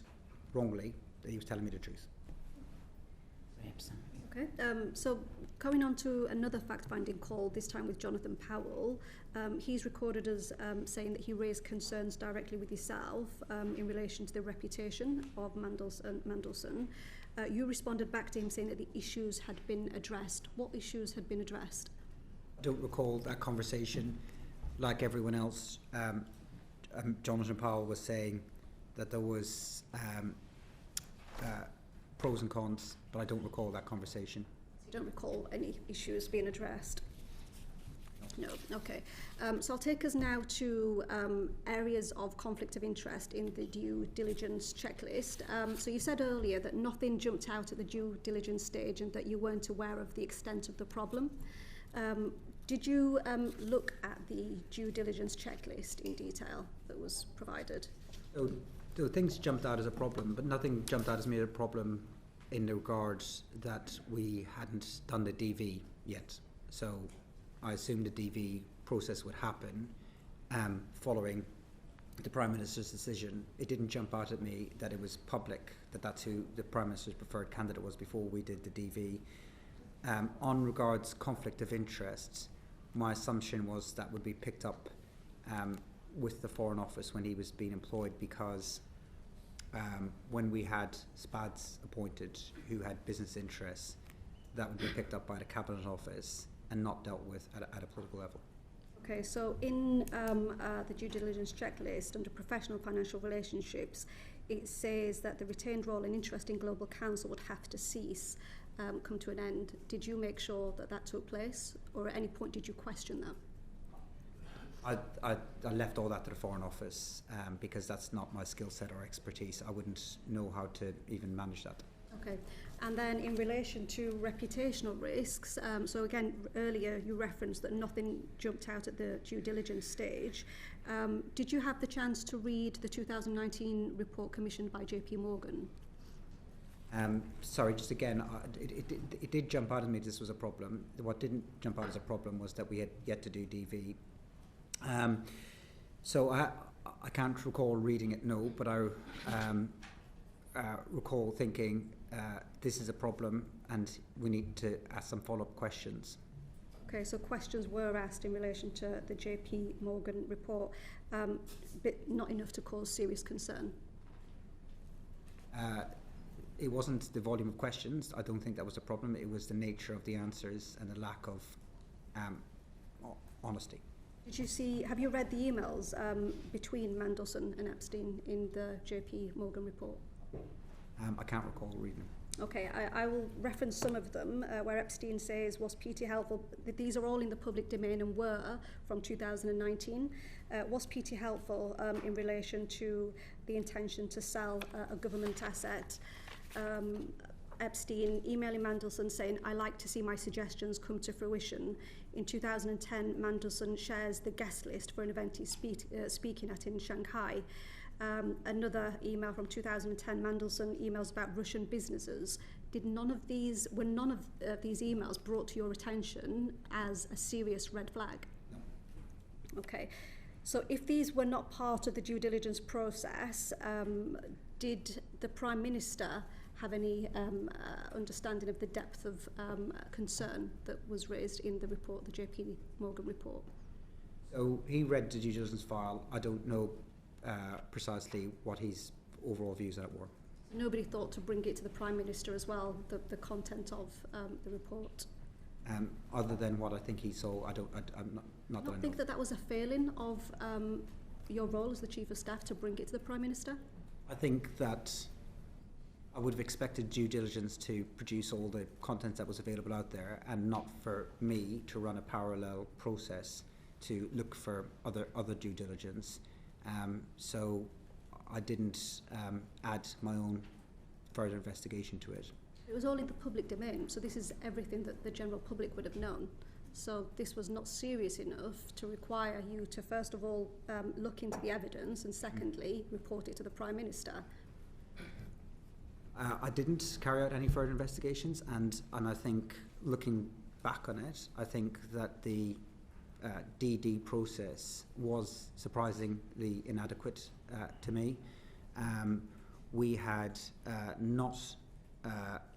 [SPEAKER 1] wrongly that he was telling me the truth.
[SPEAKER 6] Okay, so going on to another fact-finding call, this time with Jonathan Powell. He's recorded as saying that he raised concerns directly with yourself in relation to the reputation of Mandelson. You responded back to him saying that the issues had been addressed. What issues had been addressed?
[SPEAKER 1] I don't recall that conversation. Like everyone else, Jonathan Powell was saying that there was pros and cons, but I don't recall that conversation.
[SPEAKER 6] You don't recall any issues being addressed? No. Okay. So I'll take us now to areas of conflict of interest in the due diligence checklist. So you said earlier that nothing jumped out at the due diligence stage and that you weren't aware of the extent of the problem. Did you look at the due diligence checklist in detail that was provided?
[SPEAKER 1] So things jumped out as a problem, but nothing jumped out as made a problem in the regards that we hadn't done the DV yet. So I assumed the DV process would happen following the Prime Minister's decision. It didn't jump out at me that it was public, that's who the Prime Minister's preferred candidate was before we did the DV. On regards conflict of interest, my assumption was that would be picked up with the Foreign Office when he was being employed, because when we had SPADs appointed who had business interests, that would be picked up by the Cabinet Office and not dealt with at a political level.
[SPEAKER 6] Okay, so in the due diligence checklist under professional financial relationships, it says that the retained role and interest in Global Counsel would have to cease, come to an end. Did you make sure that that took place, or at any point did you question that?
[SPEAKER 1] I left all that to the Foreign Office because that's not my skill set or expertise. I wouldn't know how to even manage that.
[SPEAKER 6] Okay, and then in relation to reputational risks, so again, earlier you referenced that nothing jumped out at the due diligence stage. Did you have the chance to read the 2019 report commissioned by JP Morgan?
[SPEAKER 1] Sorry, just again, it did jump out at me this was a problem. What didn't jump out as a problem was that we had yet to do DV. So I can't recall reading it, no, but I recall thinking this is a problem and we need to ask some follow-up questions.
[SPEAKER 6] Okay, so questions were asked in relation to the JP Morgan report, but not enough to cause serious concern.
[SPEAKER 1] It wasn't the volume of questions. I don't think that was a problem. It was the nature of the answers and the lack of honesty.
[SPEAKER 6] Did you see, have you read the emails between Mandelson and Epstein in the JP Morgan report?
[SPEAKER 1] I can't recall reading them.
[SPEAKER 6] Okay, I will reference some of them where Epstein says, was PT helpful? These are all in the public domain and were from 2019. Was PT helpful in relation to the intention to sell a government asset? Epstein emailing Mandelson saying, I like to see my suggestions come to fruition. In 2010, Mandelson shares the guest list for an event he's speaking at in Shanghai. Another email from 2010, Mandelson emails about Russian businesses. Were none of these emails brought to your attention as a serious red flag? No. Okay. So if these were not part of the due diligence process, did the Prime Minister have any understanding of the depth of concern that was raised in the report, the JP Morgan report?
[SPEAKER 1] So he read the due diligence file. I don't know precisely what his overall views on it were.
[SPEAKER 6] Nobody thought to bring it to the Prime Minister as well, the content of the report?
[SPEAKER 1] Other than what I think he saw, I'm not that I
[SPEAKER 6] think that was a failing of your role as the Chief of Staff to bring it to the Prime Minister?
[SPEAKER 1] I think that I would have expected due diligence to produce all the content that was available out there, and not for me to run a parallel process to look for other due diligence. So I didn't add my own further investigation to it.
[SPEAKER 6] It was all in the public domain, so this is everything that the general public would have known. So this was not serious enough to require you to, first of all, look into the evidence, and secondly, report it to the Prime Minister.
[SPEAKER 1] I didn't carry out any further investigations, and I think, looking back on it, I think that the DD process was surprisingly inadequate to me. We had not,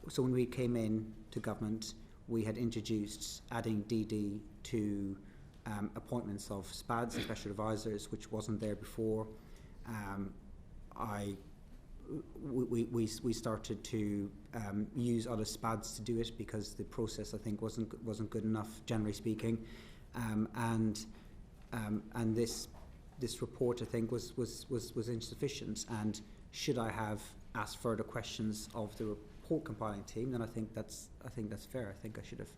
[SPEAKER 1] so when we came in to government, we had introduced adding DD to appointments of SPADs, special advisors, which wasn't there before. We started to use other SPADs to do it because the process, I think, wasn't good enough, generally speaking. And this report, I think, was insufficient. And should I have asked further questions of the report compiling team, then I think that's fair. I think I should have.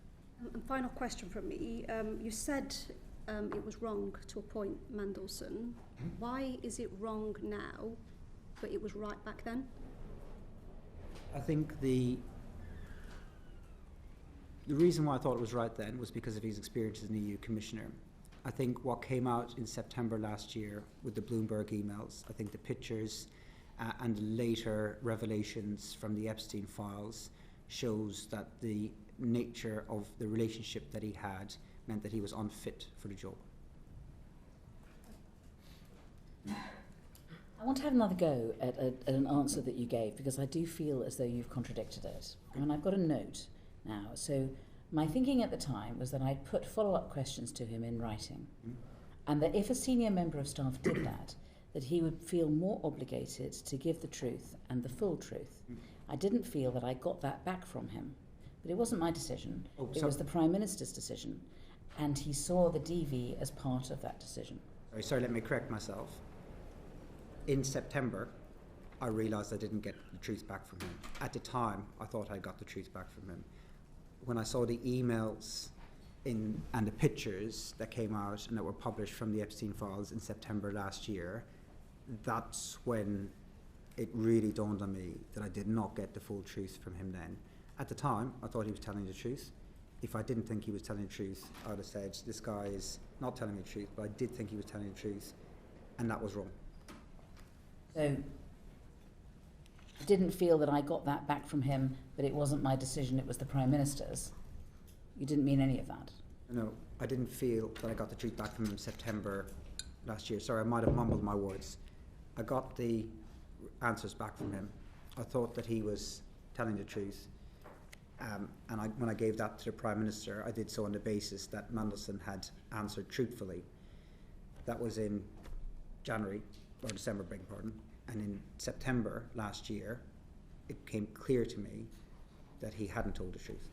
[SPEAKER 6] And final question from me. You said it was wrong to appoint Mandelson. Why is it wrong now, but it was right back then?
[SPEAKER 1] I think the the reason why I thought it was right then was because of his experience as an EU commissioner. I think what came out in September last year with the Bloomberg emails, I think the pictures and later revelations from the Epstein files shows that the nature of the relationship that he had meant that he was unfit for the job.
[SPEAKER 2] I want to have another go at an answer that you gave, because I do feel as though you've contradicted it. And I've got a note now. So my thinking at the time was that I'd put follow-up questions to him in writing, and that if a senior member of staff did that he would feel more obligated to give the truth and the full truth. I didn't feel that I got that back from him. But it wasn't my decision. It was the Prime Minister's decision. And he saw the DV as part of that decision.
[SPEAKER 1] Sorry, let me correct myself. In September, I realised I didn't get the truth back from him. At the time, I thought I got the truth back from him. When I saw the emails and the pictures that came out and that were published from the Epstein files in September last year, that's when it really dawned on me that I did not get the full truth from him then. At the time, I thought he was telling the truth. If I didn't think he was telling the truth, I would have said, this guy is not telling the truth, but I did think he was telling the truth, and that was wrong.
[SPEAKER 2] So, I didn't feel that I got that back from him, but it wasn't my decision, it was the Prime Minister's. You didn't mean any of that?
[SPEAKER 1] No, I didn't feel that I got the truth back from him in September last year. Sorry, I might have mumbled my words. I got the answers back from him. I thought that he was telling the truth. When I gave that to the Prime Minister, I did so on the basis that Mandelson had answered truthfully. That was in January, or December, beg your pardon. And in September last year, it became clear to me that he hadn't told the truth.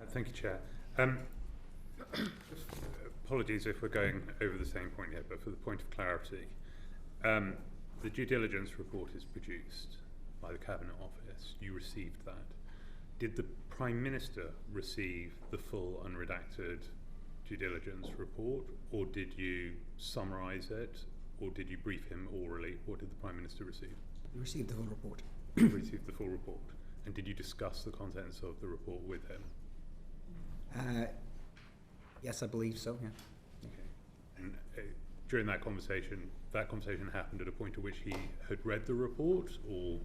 [SPEAKER 5] Thank you, Chair. Apologies if we're going over the same point yet, but for the point of clarity, the due diligence report is produced by the Cabinet Office. You received that. Did the Prime Minister receive the full unredacted due diligence report, or did you summarise it, or did you brief him orally? What did the Prime Minister receive?
[SPEAKER 1] You received the full report.
[SPEAKER 5] You received the full report. And did you discuss the contents of the report with him?
[SPEAKER 1] Yes, I believe so, yeah.
[SPEAKER 5] Okay. And during that conversation happened at a point at which he had read the report, or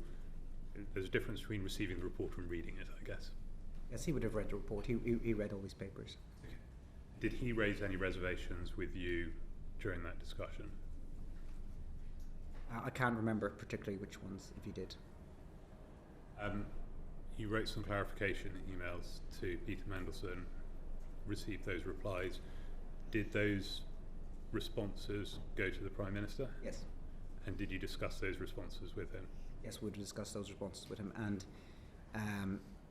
[SPEAKER 5] there's a difference between receiving the report and reading it, I guess?
[SPEAKER 1] Yes, he would have read the report. He read all these papers.
[SPEAKER 5] Okay. Did he raise any reservations with you during that discussion?
[SPEAKER 1] I can't remember particularly which ones, if he did.
[SPEAKER 5] You wrote some clarification emails to Peter Mandelson, received those replies. Did those responses go to the Prime Minister?
[SPEAKER 1] Yes.
[SPEAKER 5] And did you discuss those responses with him?
[SPEAKER 1] Yes, we would discuss those responses with him,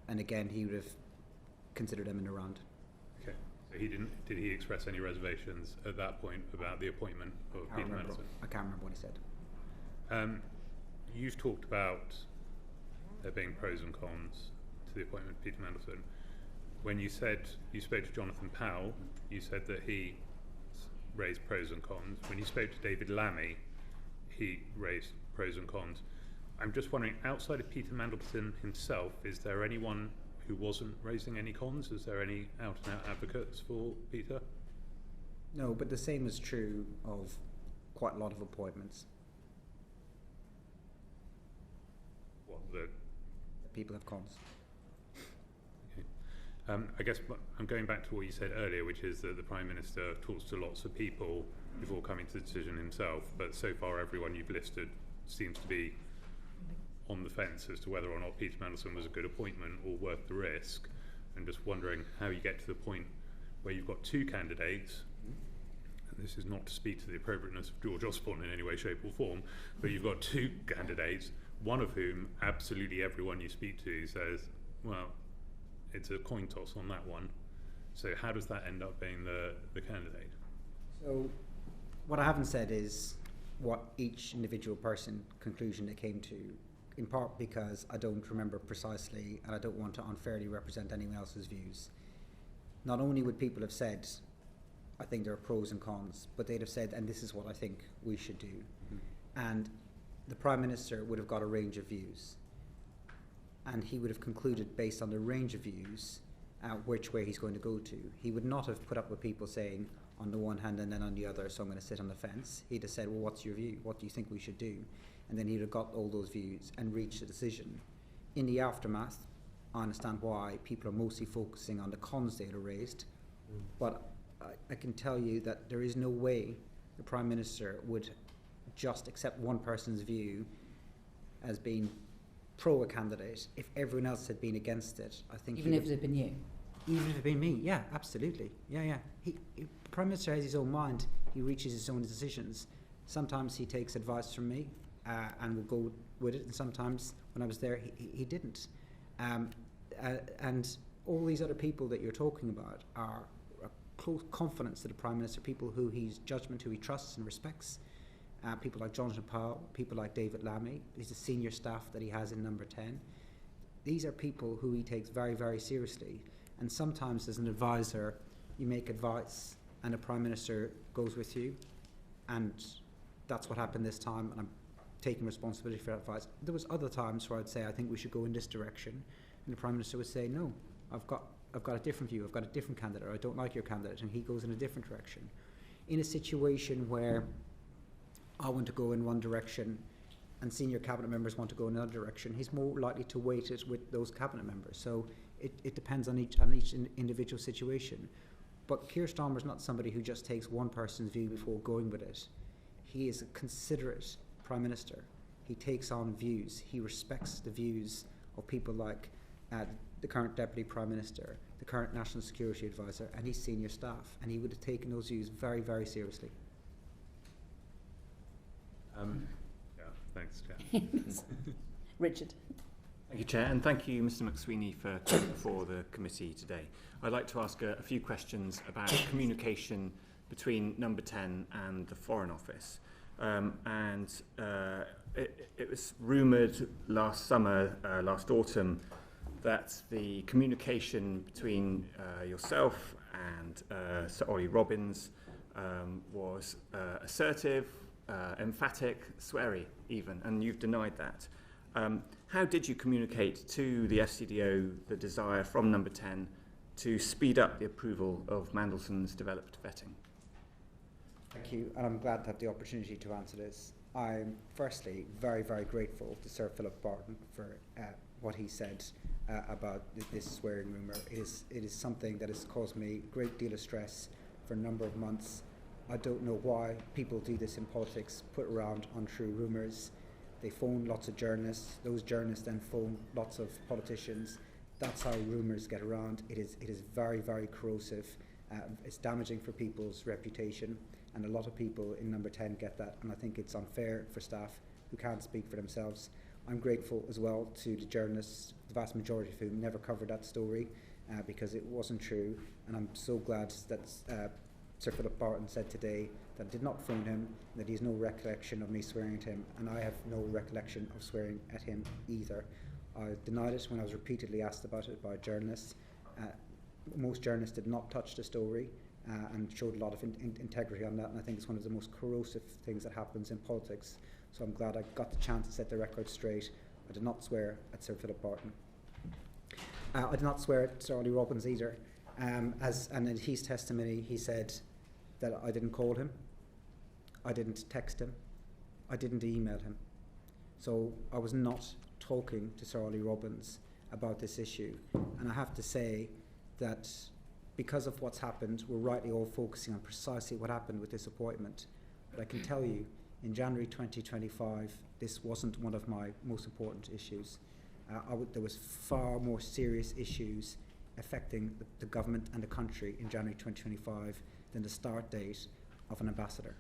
[SPEAKER 1] and again, he would have considered them in a round.
[SPEAKER 5] Okay. So he didn't. Did he express any reservations at that point about the appointment of Peter Mandelson?
[SPEAKER 1] I can't remember what he said.
[SPEAKER 5] You've talked about there being pros and cons to the appointment of Peter Mandelson. When you said you spoke to Jonathan Powell, you said that he raised pros and cons. When you spoke to David Lammy, he raised pros and cons. I'm just wondering, outside of Peter Mandelson himself, is there anyone who wasn't raising any cons? Is there any out-and-out advocates for Peter?
[SPEAKER 1] No, but the same is true of quite a lot of appointments.
[SPEAKER 5] What, the
[SPEAKER 1] people have cons.
[SPEAKER 5] Okay. I guess I'm going back to what you said earlier, which is that the Prime Minister talks to lots of people before coming to the decision himself, but so far everyone you've listed seems to be on the fence as to whether or not Peter Mandelson was a good appointment or worth the risk. I'm just wondering how you get to the point where you've got two candidates, and this is not to speak to the appropriateness of George Osborne in any way, shape or form, but you've got two candidates, one of whom absolutely everyone you speak to says, well, it's a coin toss on that one. So how does that end up being the candidate?
[SPEAKER 1] So what I haven't said is what each individual person conclusion they came to, in part because I don't remember precisely and I don't want to unfairly represent anyone else's views. Not only would people have said, I think there are pros and cons, but they'd have said, and this is what I think we should do. And the Prime Minister would have got a range of views. and he would have concluded based on the range of views which way he's going to go to. He would not have put up with people saying on the one hand and then on the other, so I'm going to sit on the fence. He'd have said, well, what's your view? What do you think we should do? And then he'd have got all those views and reached a decision. In the aftermath, I understand why people are mostly focusing on the cons that are raised, but I can tell you that there is no way the Prime Minister would just accept one person's view as being pro a candidate if everyone else had been against it. I think
[SPEAKER 2] even if it had been you.
[SPEAKER 1] Even if it had been me, yeah, absolutely. Yeah. The Prime Minister has his own mind. He reaches his own decisions. Sometimes he takes advice from me and will go with it, and sometimes when I was there, he didn't. And all these other people that you're talking about are a close confidence to the Prime Minister, people who he's judgment, who he trusts and respects. People like Jonathan Powell, people like David Lammy, these are senior staff that he has in Number 10. These are people who he takes very, very seriously. And sometimes as an advisor, you make advice and the Prime Minister goes with you. And that's what happened this time, and I'm taking responsibility for that advice. There was other times where I'd say, I think we should go in this direction. And the Prime Minister would say, no, I've got a different view, I've got a different candidate, or I don't like your candidate, and he goes in a different direction. In a situation where I want to go in one direction and senior cabinet members want to go in another direction, he's more likely to weight it with those cabinet members. So it depends on each individual situation. But Keir Starmer is not somebody who just takes one person's view before going with it. He is a considerate Prime Minister. He takes on views. He respects the views of people like the current Deputy Prime Minister, the current National Security Advisor, and his senior staff. And he would have taken those views very, very seriously.
[SPEAKER 5] Yeah, thanks, Chair.
[SPEAKER 2] Richard.
[SPEAKER 7] Thank you, Chair, and thank you, Mr McSweeney, for coming before the committee today. I'd like to ask a few questions about communication between Number 10 and the Foreign Office. It was rumoured last autumn, that the communication between yourself and Sir Ollie Robbins was assertive, emphatic, sweary even, and you've denied that. How did you communicate to the FCDO the desire from Number 10 to speed up the approval of Mandelson's developed vetting?
[SPEAKER 1] Thank you, and I'm glad to have the opportunity to answer this. I'm firstly very, very grateful to Sir Philip Barton for what he said about this swearing rumour. It is something that has caused me a great deal of stress for a number of months. I don't know why people do this in politics, put around untrue rumours. They phone lots of journalists. Those journalists then phone lots of politicians. That's how rumours get around. It is very, very corrosive. It's damaging for people's reputation, and a lot of people in Number 10 get that, and I think it's unfair for staff who can't speak for themselves. I'm grateful as well to the journalists, the vast majority of whom never covered that story because it wasn't true, and I'm so glad that Sir Philip Barton said today that I did not phone him, that he has no recollection of me swearing at him, and I have no recollection of swearing at him either. I denied it when I was repeatedly asked about it by journalists. Most journalists did not touch the story and showed a lot of integrity on that, and I think it's one of the most corrosive things that happens in politics. So I'm glad I got the chance to set the record straight. I did not swear at Sir Philip Barton. I did not swear at Sir Ollie Robbins either. And in his testimony, he said that I didn't call him, I didn't text him, I didn't email him. So I was not talking to Sir Ollie Robbins about this issue. And I have to say that because of what's happened, we're rightly all focusing on precisely what happened with this appointment. But I can tell you, in January 2025, this wasn't one of my most important issues. There was far more serious issues affecting the government and the country in January 2025 than the start date of an ambassador.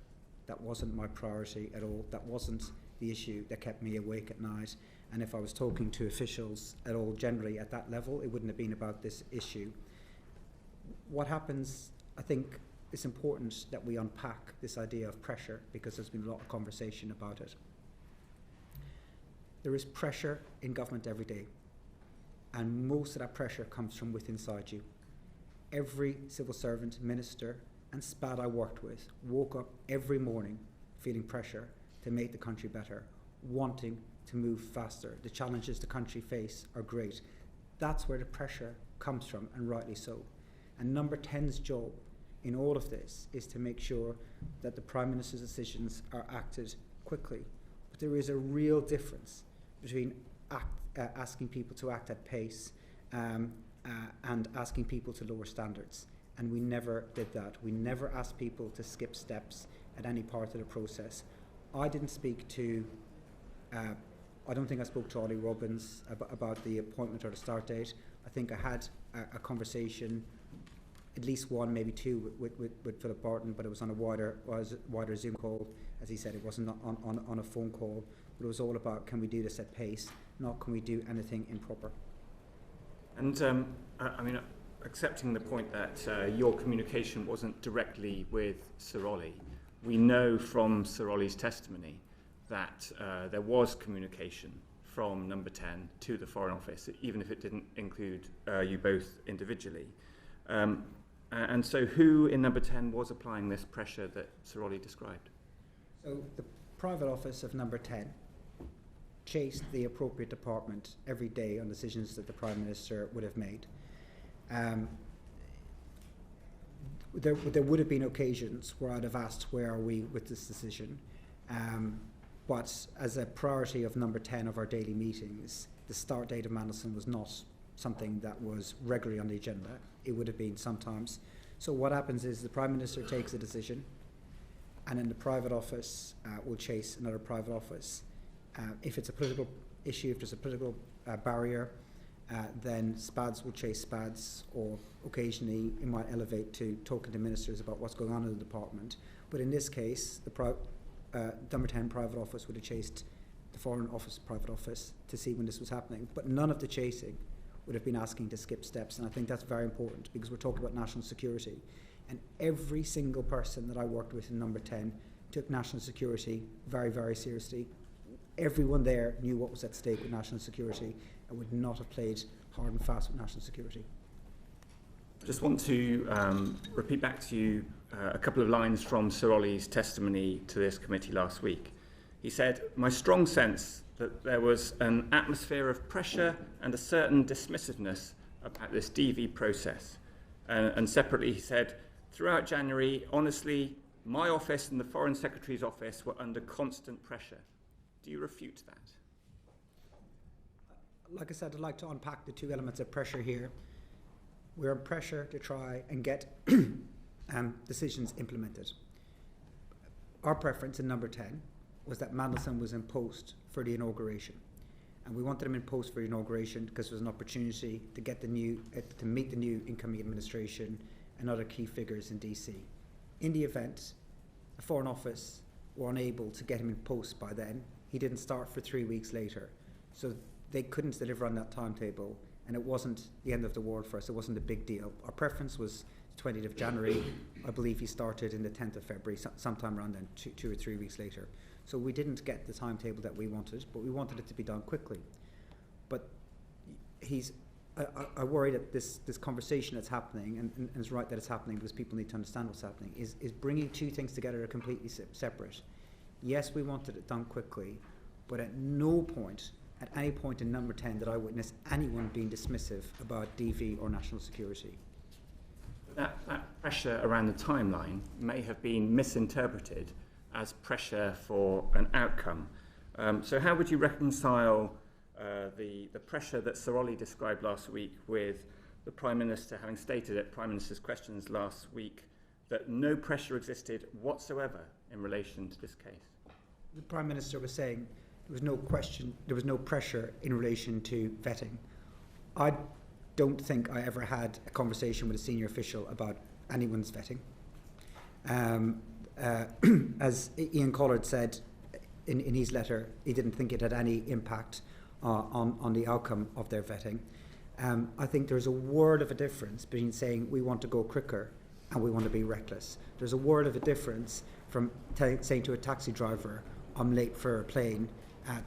[SPEAKER 1] That wasn't my priority at all. That wasn't the issue that kept me awake at night. And if I was talking to officials at all generally at that level, it wouldn't have been about this issue. What happens, I think it's important that we unpack this idea of pressure, because there's been a lot of conversation about it. There is pressure in government every day, and most of that pressure comes from within inside you. Every civil servant, minister and SPAD I worked with woke up every morning feeling pressure to make the country better, wanting to move faster. The challenges the country face are great. That's where the pressure comes from, and rightly so. And Number 10's job in all of this is to make sure that the Prime Minister's decisions are acted quickly. But there is a real difference between asking people to act at pace and asking people to lower standards. And we never did that. We never asked people to skip steps at any part of the process. I didn't speak to, I don't think I spoke to Ollie Robbins about the appointment or the start date. I think I had a conversation, at least one, maybe two, with Philip Barton, but it was on a wider Zoom call. As he said, it wasn't on a phone call, but it was all about, can we do this at pace, not can we do anything improper.
[SPEAKER 7] And I mean, accepting the point that your communication wasn't directly with Sir Ollie, we know from Sir Ollie's testimony that there was communication from Number 10 to the Foreign Office, even if it didn't include you both individually. And so who in Number 10 was applying this pressure that Sir Ollie described?
[SPEAKER 1] So the private office of Number 10 chased the appropriate department every day on decisions that the Prime Minister would have made. There would have been occasions where I'd have asked, where are we with this decision? But as a priority of Number 10 of our daily meetings, the start date of Mandelson was not something that was regularly on the agenda. It would have been sometimes. So what happens is the Prime Minister takes a decision, and then the private office will chase another private office. If it's a political issue, if there's a political barrier, then SPADs will chase SPADs, or occasionally it might elevate to talking to ministers about what's going on in the department. But in this case, the Number 10 private office would have chased the Foreign Office private office to see when this was happening. But none of the chasing would have been asking to skip steps, and I think that's very important because we're talking about national security. And every single person that I worked with in Number 10 took national security very, very seriously. Everyone there knew what was at stake with national security and would not have played hard and fast with national security.
[SPEAKER 7] Just want to repeat back to you a couple of lines from Sir Ollie's testimony to this committee last week. He said, "My strong sense that there was an atmosphere of pressure and a certain dismissiveness about this DV process." And separately he said, "Throughout January, honestly, my office and the Foreign Secretary's office were under constant pressure." Do you refute that?
[SPEAKER 1] Like I said, I'd like to unpack the two elements of pressure here. We're under pressure to try and get decisions implemented. Our preference in Number 10 was that Mandelson was in post for the inauguration. And we wanted him in post for the inauguration because there was an opportunity to get to meet the new incoming administration and other key figures in DC. In the event, the Foreign Office were unable to get him in post by then. He didn't start for 3 weeks later. So they couldn't deliver on that timetable, and it wasn't the end of the world for us. It wasn't a big deal. Our preference was 20th of January. I believe he started in the 10th of February, sometime around then, 2 or 3 weeks later. So we didn't get the timetable that we wanted, but we wanted it to be done quickly. But I worry that this conversation that's happening, and it's right that it's happening because people need to understand what's happening, is bringing two things together that are completely separate. Yes, we wanted it done quickly, but at no point, at any point in Number 10, did I witness anyone being dismissive about DV or national security.
[SPEAKER 7] That pressure around the timeline may have been misinterpreted as pressure for an outcome. So how would you reconcile the pressure that Sir Ollie described last week with the Prime Minister having stated at Prime Minister's questions last week that no pressure existed whatsoever in relation to this case?
[SPEAKER 1] The Prime Minister was saying there was no question, there was no pressure in relation to vetting. I don't think I ever had a conversation with a senior official about anyone's vetting. As Ian Collard said in his letter, he didn't think it had any impact on the outcome of their vetting. I think there's a world of a difference between saying we want to go quicker and we want to be reckless. There's a world of a difference from saying to a taxi driver, I'm late for a plane,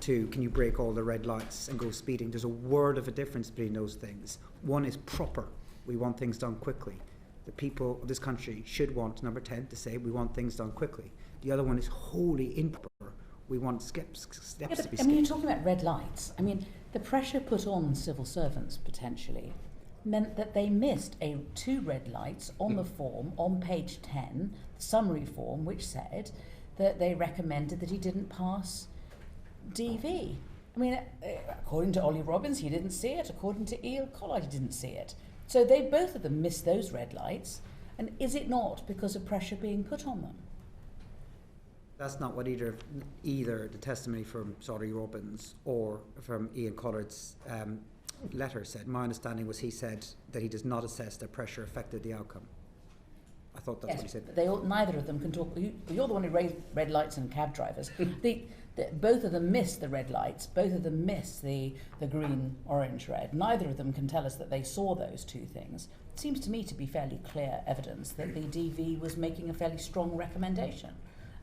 [SPEAKER 1] to can you break all the red lights and go speeding. There's a world of a difference between those things. One is proper. We want things done quickly. The people of this country should want Number 10 to say we want things done quickly. The other one is wholly improper. We want steps to be skipped.
[SPEAKER 2] I mean, you're talking about red lights. I mean, the pressure put on civil servants potentially meant that they missed two red lights on the form on page 10, the summary form, which said that they recommended that he didn't pass DV. I mean, according to Ollie Robbins, he didn't see it. According to Ian Collard, he didn't see it. So both of them missed those red lights. And is it not because of pressure being put on them?
[SPEAKER 1] That's not what either the testimony from Ollie Robbins or from Ian Collard's letter said. My understanding was he said that he does not assess that pressure affected the outcome. I thought that's what he said.
[SPEAKER 2] Neither of them can talk. You're the one who raised red lights and cab drivers. Both of them missed the red lights. Both of them missed the green, orange, red. Neither of them can tell us that they saw those two things. It seems to me to be fairly clear evidence that the DV was making a fairly strong recommendation.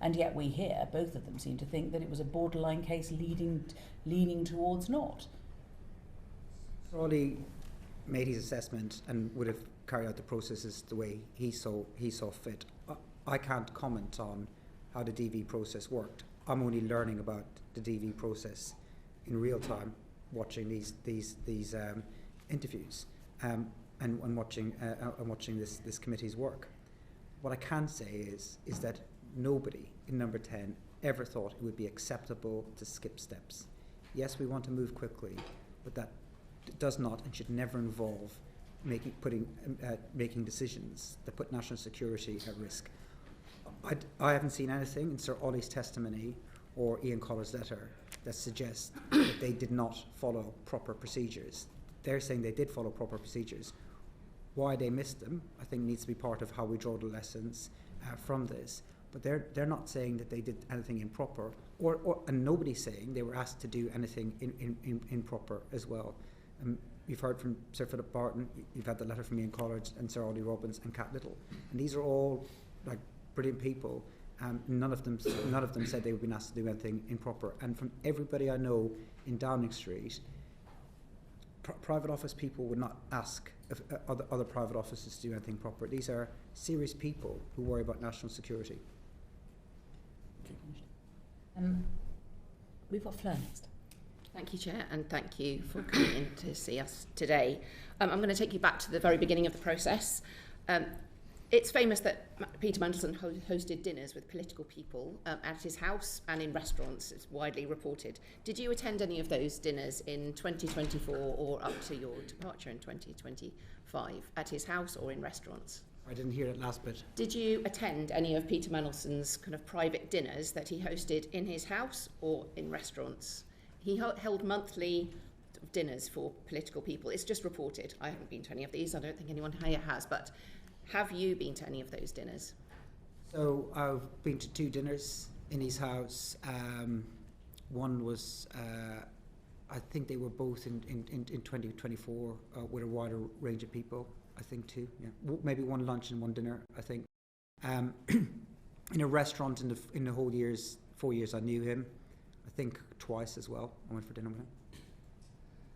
[SPEAKER 2] And yet we hear both of them seem to think that it was a borderline case leaning towards not.
[SPEAKER 1] Ollie made his assessment and would have carried out the processes the way he saw fit. I can't comment on how the DV process worked. I'm only learning about the DV process in real time, watching these interviews and watching this committee's work. What I can say is that nobody in number 10 ever thought it would be acceptable to skip steps. Yes, we want to move quickly, but that does not and should never involve making decisions that put national security at risk. I haven't seen anything in Sir Ollie's testimony or Ian Collard's letter that suggests that they did not follow proper procedures. They're saying they did follow proper procedures. Why they missed them, I think, needs to be part of how we draw the lessons from this. But they're not saying that they did anything improper, and nobody's saying they were asked to do anything improper as well. You've heard from Sir Philip Barton, you've had the letter from Ian Collard and Sir Ollie Robbins and Cat Little, and these are all like brilliant people. None of them said they would be asked to do anything improper. And from everybody I know in Downing Street, private office people would not ask if other private offices to do anything proper. These are serious people who worry about national security.
[SPEAKER 2] We've got Fleur next.
[SPEAKER 8] Thank you, Chair, and thank you for coming in to see us today. I'm going to take you back to the very beginning of the process. It's famous that Peter Mandelson hosted dinners with political people at his house and in restaurants. It's widely reported. Did you attend any of those dinners in 2024 or up to your departure in 2025 at his house or in restaurants?
[SPEAKER 1] I didn't hear that last bit.
[SPEAKER 8] Did you attend any of Peter Mandelson's kind of private dinners that he hosted in his house or in restaurants? He held monthly dinners for political people. It's just reported. I haven't been to any of these. I don't think anyone here has, but have you been to any of those dinners?
[SPEAKER 1] So I've been to 2 dinners in his house. One was, I think they were both in 2024 with a wider range of people. I think 2, yeah. Maybe 1 lunch and 1 dinner, I think. In a restaurant in the whole 4 years I knew him, I think twice as well. I went for dinner with him.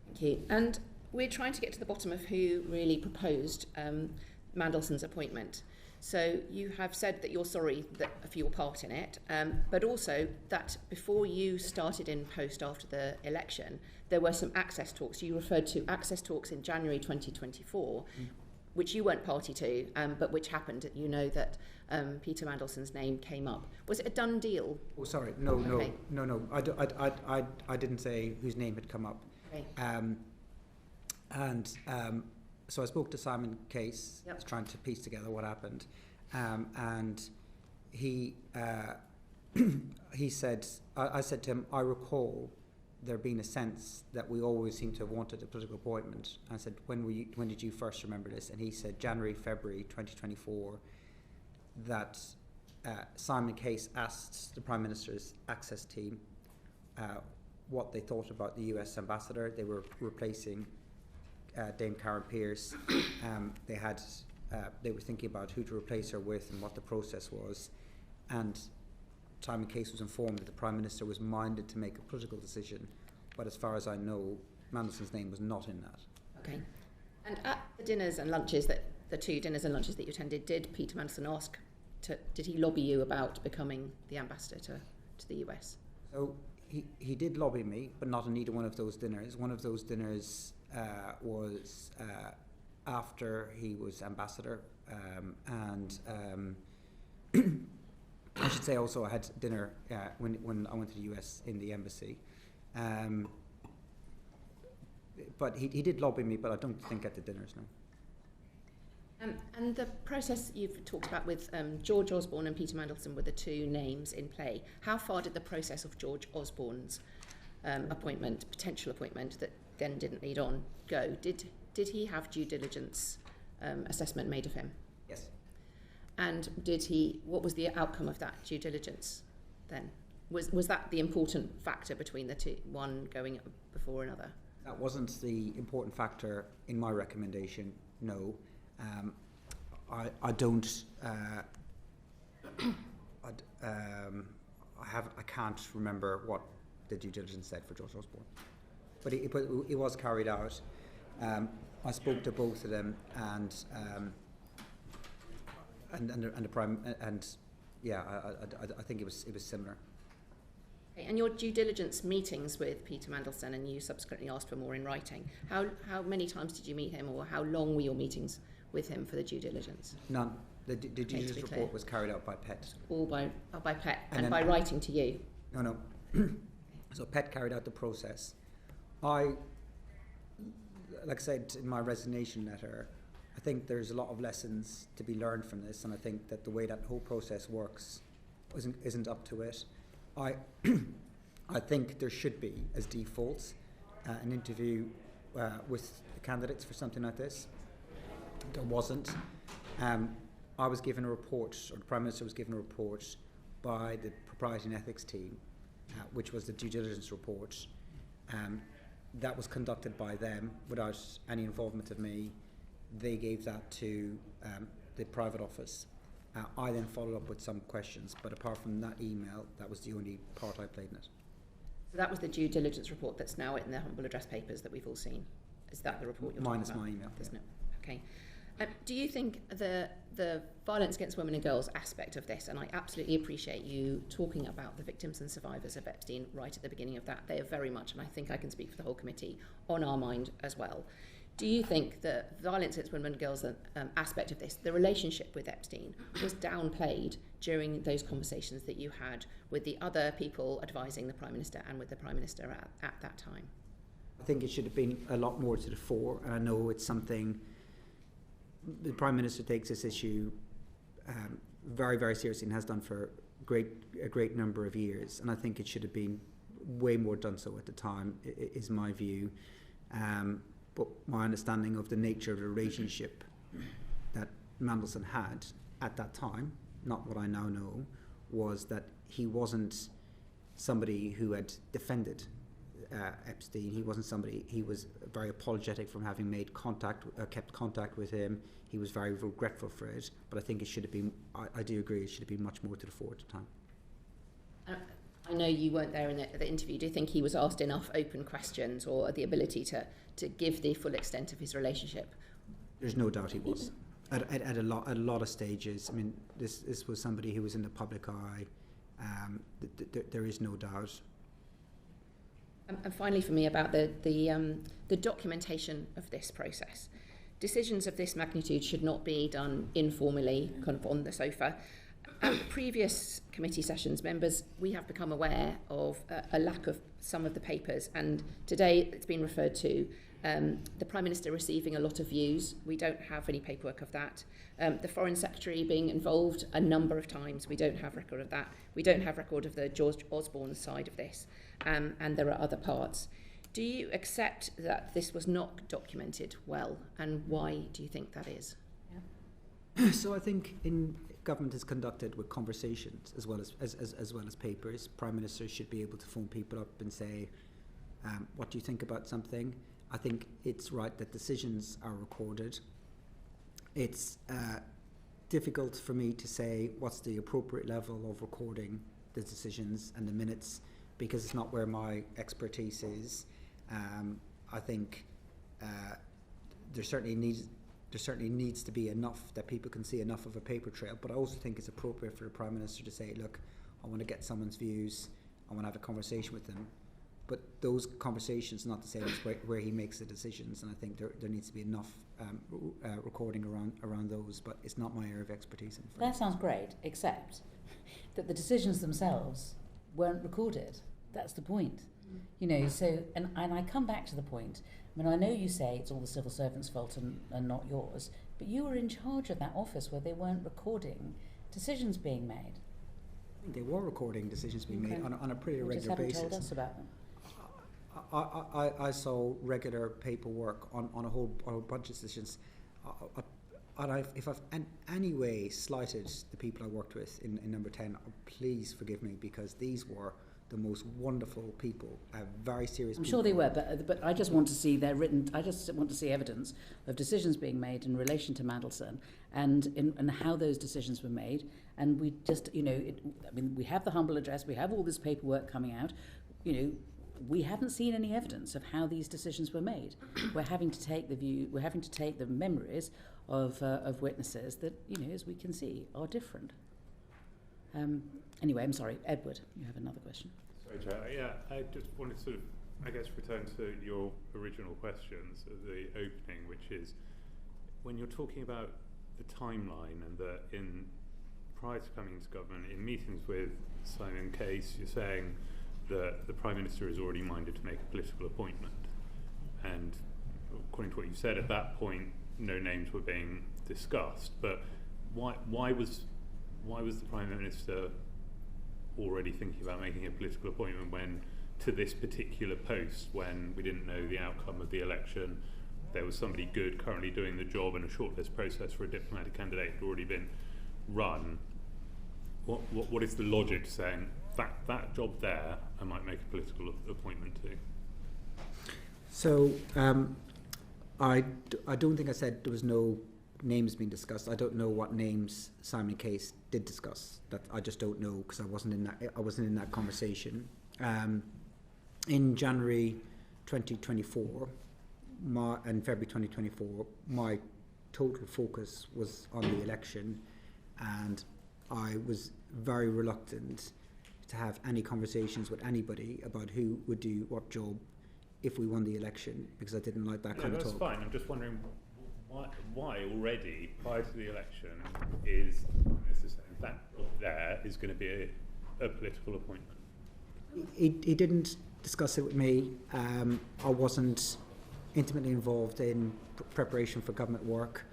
[SPEAKER 8] Thank you. And we're trying to get to the bottom of who really proposed Mandelson's appointment. So you have said that you're sorry for your part in it, but also that before you started in post after the election, there were some access talks. You referred to access talks in January 2024, which you weren't party to, but which happened. You know that Peter Mandelson's name came up. Was it a done deal?
[SPEAKER 1] Oh, sorry, no.
[SPEAKER 8] Okay.
[SPEAKER 1] No. I didn't say whose name had come up.
[SPEAKER 8] Okay.
[SPEAKER 1] So I spoke to Simon Case,
[SPEAKER 8] Yep.
[SPEAKER 1] trying to piece together what happened, and he said, I said to him, I recall there being a sense that we always seem to have wanted a political appointment. I said, when did you first remember this? And he said January, February 2024, that Simon Case asked the Prime Minister's Access team what they thought about the US ambassador. They were replacing Dame Karen Pierce. They were thinking about who to replace her with and what the process was, and Simon Case was informed that the Prime Minister was minded to make a political decision, but as far as I know, Mandelson's name was not in that.
[SPEAKER 8] Okay. And at the dinners and lunches the 2 dinners and lunches that you attended, did Peter Mandelson did he lobby you about becoming the ambassador to the US?
[SPEAKER 1] So he did lobby me, but not on either one of those dinners. One of those dinners was after he was ambassador, and I should say also I had dinner when I went to the US in the embassy. But he did lobby me, but I don't think at the dinners, no.
[SPEAKER 8] And the process you've talked about with George Osborne and Peter Mandelson were the two names in play. How far did the process of George Osborne's potential appointment that then didn't lead on, go? Did he have due diligence assessment made of him?
[SPEAKER 1] Yes.
[SPEAKER 8] And what was the outcome of that due diligence then? Was that the important factor between the two, one going before another?
[SPEAKER 1] That wasn't the important factor in my recommendation, no. I don't. I can't remember what the due diligence said for George Osborne, but it was carried out. I spoke to both of them, and the prime, and yeah, I think it was similar.
[SPEAKER 8] Okay, and your due diligence meetings with Peter Mandelson, and you subsequently asked for more in writing. How many times did you meet him, or how long were your meetings with him for the due diligence?
[SPEAKER 1] None. The due diligence report was carried out by PET.
[SPEAKER 8] All by PET, and by writing to you?
[SPEAKER 1] No. So PET carried out the process. Like I said in my resignation letter, I think there's a lot of lessons to be learned from this, and I think that the way that whole process works isn't up to it. I think there should be, as default, an interview with the candidates for something like this. There wasn't. I was given a report, or the Prime Minister was given a report by the Propriety and Ethics team, which was the due diligence report. That was conducted by them without any involvement of me. They gave that to the private office. I then followed up with some questions, but apart from that email, that was the only part I played in it.
[SPEAKER 8] So that was the due diligence report that's now in the humble address papers that we've all seen. Is that the report you're talking about?
[SPEAKER 1] Minus my email.
[SPEAKER 8] Isn't it? Okay. Do you think the violence against women and girls aspect of this, and I absolutely appreciate you talking about the victims and survivors of Epstein right at the beginning of that, they are very much, and I think I can speak for the whole committee, on our mind as well. Do you think the violence against women and girls aspect of this, the relationship with Epstein, was downplayed during those conversations that you had with the other people advising the Prime Minister and with the Prime Minister at that time?
[SPEAKER 1] I think it should have been a lot more to the fore, and I know it's something the Prime Minister takes this issue very, very seriously and has done for a great number of years, and I think it should have been way more done so at the time, is my view. But my understanding of the nature of the relationship that Mandelson had at that time, not what I now know, was that he wasn't somebody who had defended Epstein. He wasn't somebody. He was very apologetic from having made kept contact with him. He was very regretful for it. But I think it should have been. I do agree. It should have been much more to the fore at the time.
[SPEAKER 8] I know you weren't there in the interview. Do you think he was asked enough open questions, or the ability to give the full extent of his relationship?
[SPEAKER 1] There's no doubt he was. At a lot of stages. I mean, this was somebody who was in the public eye. There is no doubt.
[SPEAKER 8] And finally, for me, about the documentation of this process. Decisions of this magnitude should not be done informally, kind of on the sofa. At previous committee sessions, members, we have become aware of a lack of some of the papers, and today it's been referred to the Prime Minister receiving a lot of views. We don't have any paperwork of that. The Foreign Secretary being involved a number of times. We don't have record of that. We don't have record of the George Osborne side of this, and there are other parts. Do you accept that this was not documented well, and why do you think that is?
[SPEAKER 1] Yeah. So I think government is conducted with conversations as well as papers. Prime Ministers should be able to phone people up and say, what do you think about something? I think it's right that decisions are recorded. It's difficult for me to say what's the appropriate level of recording the decisions and the minutes, because it's not where my expertise is. I think there certainly needs to be enough that people can see enough of a paper trail, but I also think it's appropriate for the Prime Minister to say, look, I want to get someone's views. I want to have a conversation with him. But those conversations are not the same as where he makes the decisions, and I think there needs to be enough recording around those, but it's not my area of expertise.
[SPEAKER 2] That sounds great, except that the decisions themselves weren't recorded. That's the point. You know, so, and I come back to the point. I mean, I know you say it's all the civil servants' fault and not yours, but you were in charge of that office where they weren't recording decisions being made.
[SPEAKER 1] I think they were recording decisions being made on a pretty regular basis.
[SPEAKER 2] Just haven't told us about them.
[SPEAKER 1] I saw regular paperwork on a whole bunch of decisions. If I've in any way slighted the people I worked with in number 10, please forgive me, because these were the most wonderful people, very serious people.
[SPEAKER 2] I'm sure they were, but I just want to see I just want to see evidence of decisions being made in relation to Mandelson and how those decisions were made. And we just, you know, we have the humble address, we have all this paperwork coming out, you know. We haven't seen any evidence of how these decisions were made. We're having to take the memories of witnesses that, you know, as we can see, are different. Anyway, I'm sorry, Edward, you have another question.
[SPEAKER 5] Sorry, Chair. Yeah, I just wanted to sort of, I guess, return to your original questions at the opening, which is when you're talking about the timeline and that prior to coming into government, in meetings with Simon Case, you're saying that the Prime Minister is already minded to make a political appointment. And according to what you said, at that point, no names were being discussed. But why was the Prime Minister already thinking about making a political appointment when, to this particular post, when we didn't know the outcome of the election, there was somebody good currently doing the job, and a shortlist process for a diplomatic candidate had already been run? What is the logic to saying that job there I might make a political appointment to?
[SPEAKER 1] So I don't think I said there was no names being discussed. I don't know what names Simon Case did discuss. That I just don't know, because I wasn't in that conversation. In January 2024 and February 2024, my total focus was on the election, and I was very reluctant to have any conversations with anybody about who would do what job if we won the election, because I didn't like that kind of talk.
[SPEAKER 5] That's fine. I'm just wondering why already, prior to the election, is that there is going to be a political appointment?
[SPEAKER 1] He didn't discuss it with me. I wasn't intimately involved in preparation for government work.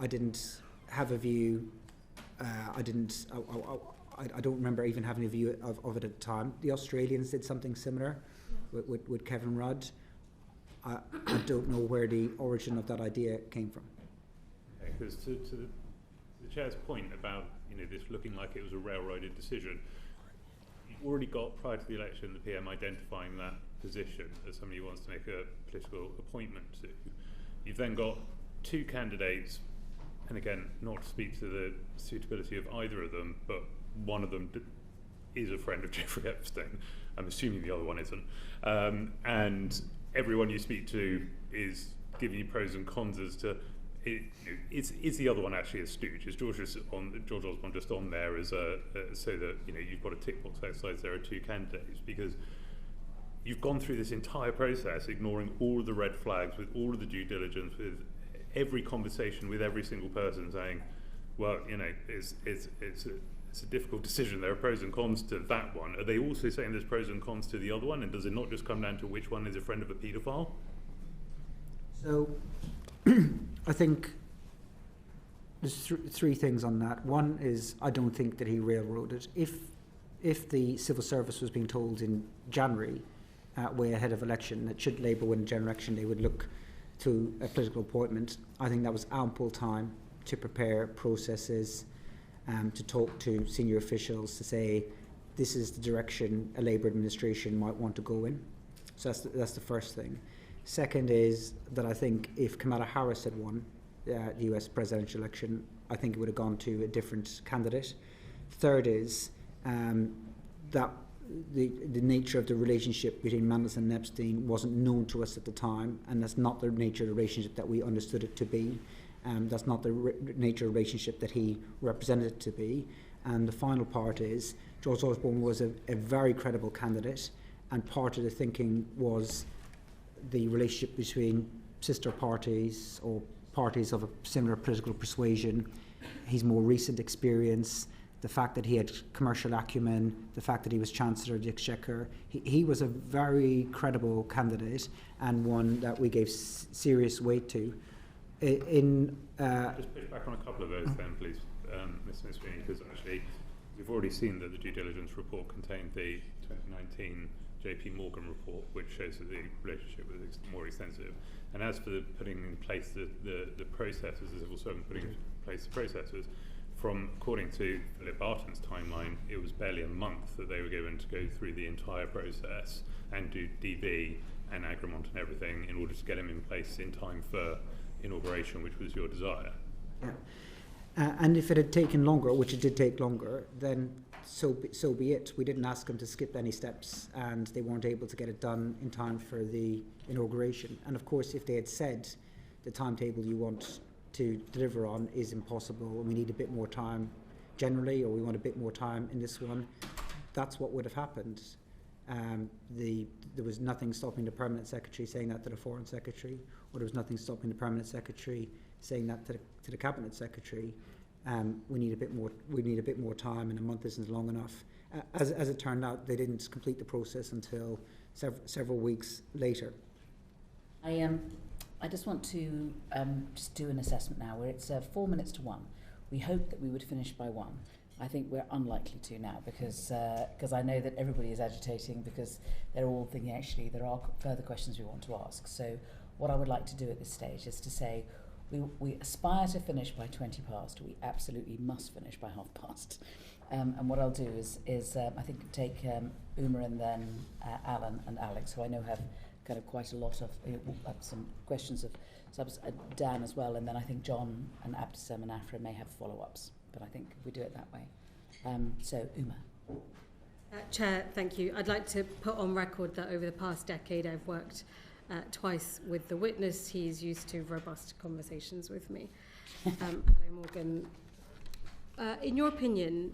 [SPEAKER 1] I didn't have a view. I don't remember even having a view of it at the time. The Australians did something similar with Kevin Rudd. I don't know where the origin of that idea came from.
[SPEAKER 5] Because to the Chair's point about, you know, this looking like it was a railroaded decision, you've already got, prior to the election, the PM identifying that position as somebody who wants to make a political appointment to. You've then got two candidates, and again, not to speak to the suitability of either of them, but one of them is a friend of Jeffrey Epstein. I'm assuming the other one isn't. And everyone you speak to is giving you pros and cons as to is the other one actually a stooge? Is George Osborne just on there as so that, you know, you've got a tick box exercise, there are two candidates? Because you've gone through this entire process ignoring all of the red flags, with all of the due diligence, with every conversation with every single person saying, well, you know, it's a difficult decision. There are pros and cons to that one. Are they also saying there's pros and cons to the other one? And does it not just come down to which one is a friend of a paedophile?
[SPEAKER 1] So I think there's three things on that. One is, I don't think that he railroaded. If the civil service was being told in January, way ahead of election, that should Labour win a general election, they would look to a political appointment, I think that was ample time to prepare processes, to talk to senior officials, to say this is the direction a Labour administration might want to go in. So that's the first thing. Second is that I think if Kamala Harris had won the US presidential election, I think it would have gone to a different candidate. Third is that the nature of the relationship between Mandelson and Epstein wasn't known to us at the time, and that's not the nature of the relationship that we understood it to be. That's not the nature of relationship that he represented it to be. And the final part is George Osborne was a very credible candidate, and part of the thinking was the relationship between sister parties or parties of a similar political persuasion, his more recent experience, the fact that he had commercial acumen, the fact that he was Chancellor of the Exchequer. He was a very credible candidate and one that we gave serious weight to.
[SPEAKER 5] Just push back on a couple of those then, please, Mr. McSweeney, because actually we've already seen that the due diligence report contained the 2019 JP Morgan report, which shows that the relationship was more extensive. And as for putting in place the processes, the civil servant putting in place the processes, according to Philip Barton's timeline, it was barely a month that they were given to go through the entire process and do DV and agreement and everything in order to get him in place in time for inauguration, which was your desire.
[SPEAKER 1] Yeah. And if it had taken longer, which it did take longer, then so be it. We didn't ask them to skip any steps, and they weren't able to get it done in time for the inauguration. And of course, if they had said the timetable you want to deliver on is impossible and we need a bit more time generally, or we want a bit more time in this one, that's what would have happened. There was nothing stopping the Permanent Secretary saying that to the Foreign Secretary, or there was nothing stopping the Permanent Secretary saying that to the Cabinet Secretary. We need a bit more time, and a month isn't long enough. As it turned out, they didn't complete the process until several weeks later.
[SPEAKER 2] I just want to just do an assessment now, where it's 4 minutes to 1. We hoped that we would finish by 1. I think we're unlikely to now because I know that everybody is agitating because they're all thinking actually there are further questions we want to ask. So what I would like to do at this stage is to say we aspire to finish by 20 past. We absolutely must finish by 30:30. And what I'll do is I think take Uma and then Alan and Alex, who I know have kind of quite a lot of some questions of Dan as well, and then I think John and Abdesem and Afra may have follow-ups, but I think we do it that way. So Uma.
[SPEAKER 9] Chair, thank you. I'd like to put on record that over the past decade I've worked twice with the witness. He's used to robust conversations with me. Hello, Morgan. In your opinion,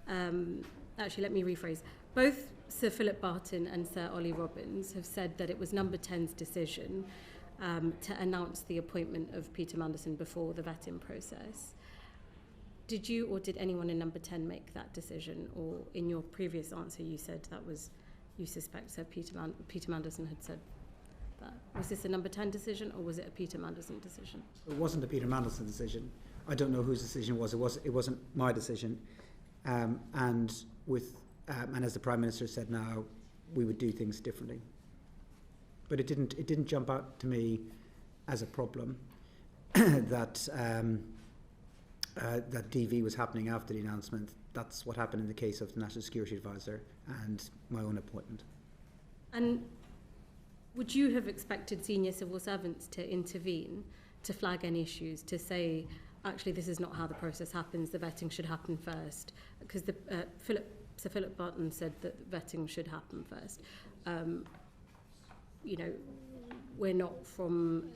[SPEAKER 9] actually let me rephrase, both Sir Philip Barton and Sir Ollie Robbins have said that it was Number 10's decision to announce the appointment of Peter Mandelson before the vetting process. Did you or did anyone in Number 10 make that decision? Or in your previous answer you said that was, you suspect Sir Peter Mandelson had said that. Was this a Number 10 decision or was it a Peter Mandelson decision?
[SPEAKER 1] It wasn't a Peter Mandelson decision. I don't know whose decision it was. It wasn't my decision. And as the Prime Minister said now, we would do things differently. But it didn't jump out to me as a problem that DV was happening after the announcement. That's what happened in the case of the National Security Advisor and my own appointment.
[SPEAKER 9] And would you have expected senior civil servants to intervene, to flag any issues, to say, actually, this is not how the process happens, the vetting should happen first? Because Sir Philip Barton said that vetting should happen first. We're not from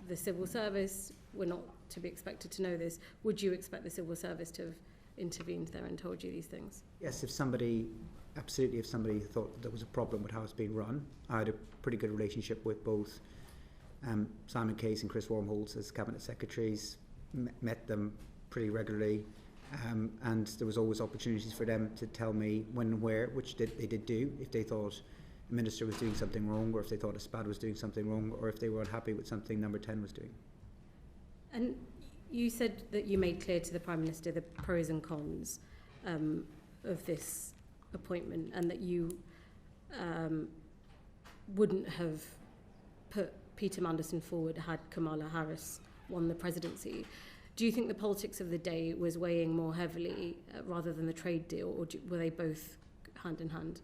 [SPEAKER 9] the civil service, we're not to be expected to know this. Would you expect the civil service to have intervened there and told you these things?
[SPEAKER 1] Yes, if somebody thought there was a problem with how it's being run. I had a pretty good relationship with both Simon Case and Chris Wormholtz as Cabinet Secretaries, met them pretty regularly, and there was always opportunities for them to tell me when and where, which they did do, if they thought a minister was doing something wrong, or if they thought a SPAD was doing something wrong, or if they were unhappy with something Number 10 was doing.
[SPEAKER 9] And you said that you made clear to the Prime Minister the pros and cons of this appointment, and that you wouldn't have put Peter Mandelson forward had Kamala Harris won the presidency. Do you think the politics of the day was weighing more heavily rather than the trade deal, or were they both hand in hand?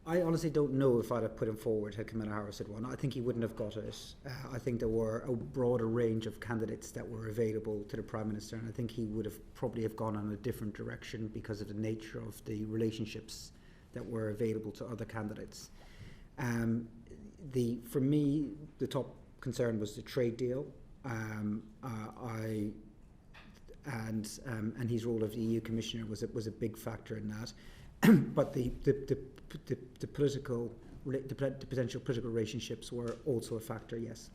[SPEAKER 1] I honestly don't know if I'd have put him forward had Kamala Harris had won. I think he wouldn't have got it. I think there were a broader range of candidates that were available to the Prime Minister, and I think he would have probably have gone in a different direction because of the nature of the relationships that were available to other candidates. For me, the top concern was the trade deal. I and his role of the EU Commissioner was a big factor in that. But the potential political relationships were also a factor, yes.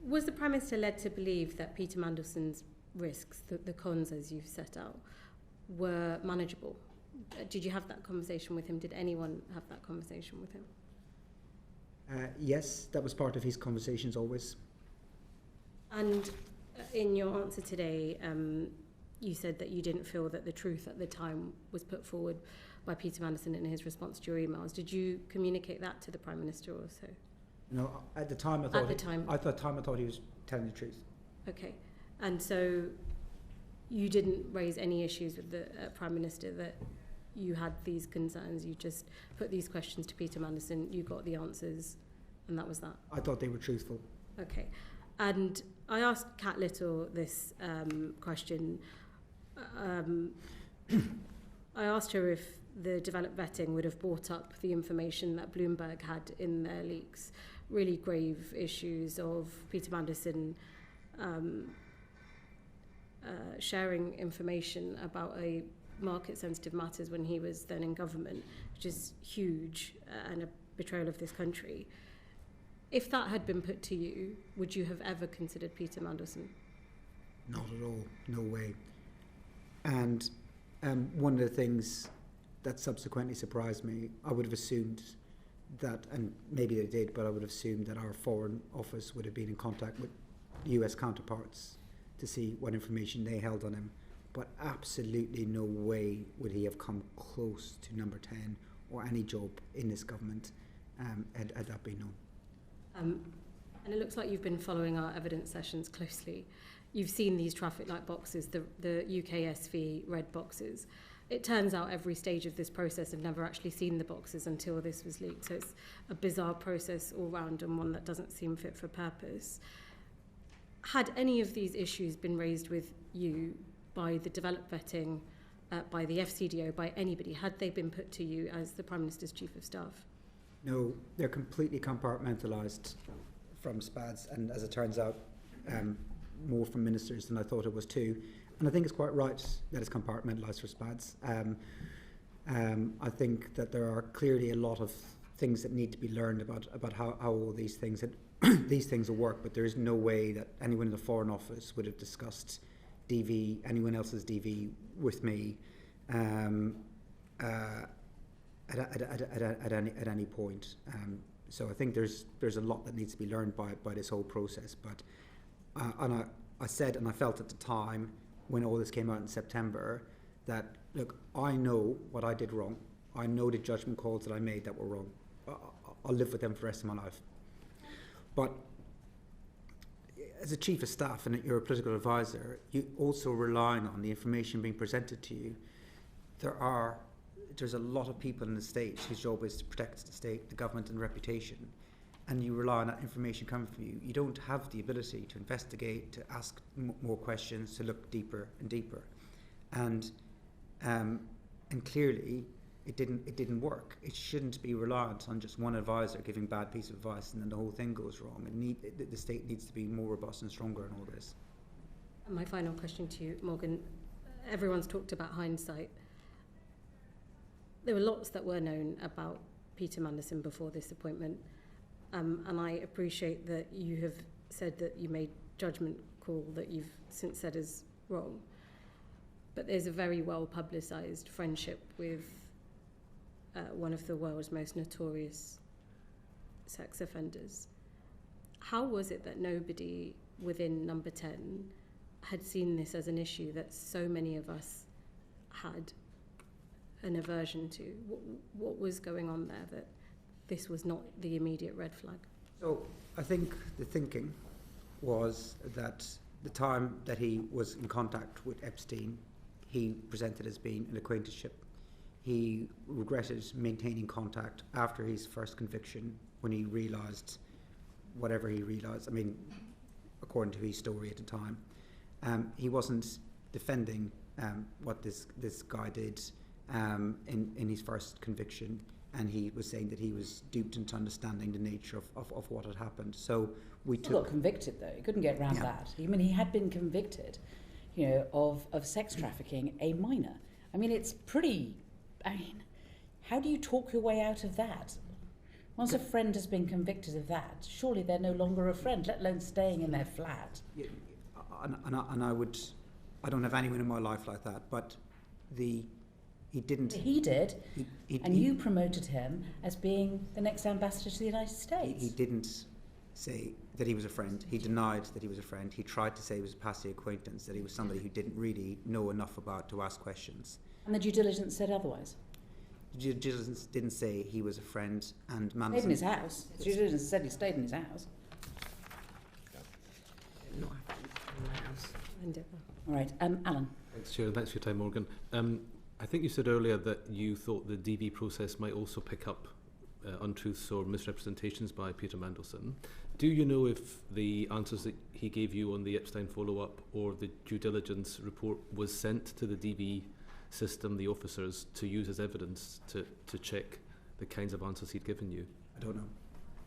[SPEAKER 9] Was the Prime Minister led to believe that Peter Mandelson's risks, the cons as you've set out, were manageable? Did you have that conversation with him? Did anyone have that conversation with him?
[SPEAKER 1] Yes, that was part of his conversations always.
[SPEAKER 9] And in your answer today, you said that you didn't feel that the truth at the time was put forward by Peter Mandelson in his response to your emails. Did you communicate that to the Prime Minister also?
[SPEAKER 1] No, at the time I thought he was telling the truth.
[SPEAKER 9] Okay, and so you didn't raise any issues with the Prime Minister that you had these concerns, you just put these questions to Peter Mandelson, you got the answers, and that was that? I
[SPEAKER 1] thought they were truthful.
[SPEAKER 9] Okay, and I asked Kat Little this question. I asked her if the developed vetting would have brought up the information that Bloomberg had in their leaks, really grave issues of Peter Mandelson sharing information about a market-sensitive matters when he was then in government, which is huge and a betrayal of this country. If that had been put to you, would you have ever considered Peter Mandelson?
[SPEAKER 1] Not at all, no way. And one of the things that subsequently surprised me, I would have assumed that, and maybe they did, but I would have assumed that our Foreign Office would have been in contact with US counterparts to see what information they held on him. But absolutely no way would he have come close to number 10 or any job in this government had that been known.
[SPEAKER 9] And it looks like you've been following our evidence sessions closely. You've seen these traffic light boxes, the UKSV red boxes. It turns out every stage of this process have never actually seen the boxes until this was leaked. So it's a bizarre process all round and one that doesn't seem fit for purpose. Had any of these issues been raised with you by the developed vetting, by the FCDO, by anybody? Had they been put to you as the Prime Minister's Chief of Staff?
[SPEAKER 1] No, they're completely compartmentalised from SPADs, and as it turns out, more from ministers than I thought it was too. And I think it's quite right that it's compartmentalised for SPADs. I think that there are clearly a lot of things that need to be learned about how all these things will work, but there is no way that anyone in the Foreign Office would have discussed DV, anyone else's DV with me at any point. So I think there's a lot that needs to be learned by this whole process. But and I said, and I felt at the time when all this came out in September, that look, I know what I did wrong. I know the judgment calls that I made that were wrong. I'll live with them for the rest of my life. But as a chief of staff and you're a political advisor, you also relying on the information being presented to you. There's a lot of people in the state whose job is to protect the state, the government and reputation, and you rely on that information coming from you. You don't have the ability to investigate, to ask more questions, to look deeper and deeper. And clearly it didn't work. It shouldn't be reliant on just one advisor giving bad piece of advice and then the whole thing goes wrong. The state needs to be more robust and stronger in all this.
[SPEAKER 9] And my final question to you, Morgan. Everyone's talked about hindsight. There were lots that were known about Peter Mandelson before this appointment, and I appreciate that you have said that you made judgment call that you've since said is wrong. But there's a very well publicised friendship with one of the world's most notorious sex offenders. How was it that nobody within number 10 had seen this as an issue that so many of us had an aversion to? What was going on there that this was not the immediate red flag?
[SPEAKER 1] So I think the thinking was that the time that he was in contact with Epstein, he presented as being an acquaintanceship. He regretted maintaining contact after his first conviction when he realised whatever he realised. I mean, according to his story at the time, he wasn't defending what this guy did in his first conviction, and he was saying that he was duped into understanding the nature of what had happened. So we
[SPEAKER 2] got convicted though. He couldn't get around that. I mean, he had been convicted. of sex trafficking a minor. I mean, it's pretty... how do you talk your way out of that? Once a friend has been convicted of that, surely they're no longer a friend, let alone staying in their flat.
[SPEAKER 1] Yeah, I don't have anyone in my life like that, but he didn't...
[SPEAKER 2] He did, you promoted him as being the next ambassador to the United States.
[SPEAKER 1] He didn't say that he was a friend. He denied that he was a friend. He tried to say he was a passing acquaintance, that he was somebody who didn't really know enough about to ask questions.
[SPEAKER 2] And the due diligence said otherwise?
[SPEAKER 1] The due diligence didn't say he was a friend, and Mandelson...
[SPEAKER 2] Stayed in his house. The due diligence said he stayed in his house.
[SPEAKER 8] Not in my house.
[SPEAKER 2] All right, Alan.
[SPEAKER 10] Thanks, Chair. Thanks for your time, Morgan. I think you said earlier that you thought the DV process might also pick up untruths or misrepresentations by Peter Mandelson. Do you know if the answers that he gave you on the Epstein follow-up or the due diligence report was sent to the DV system, the officers, to use as evidence to check the kinds of answers he'd given you?
[SPEAKER 1] I don't know.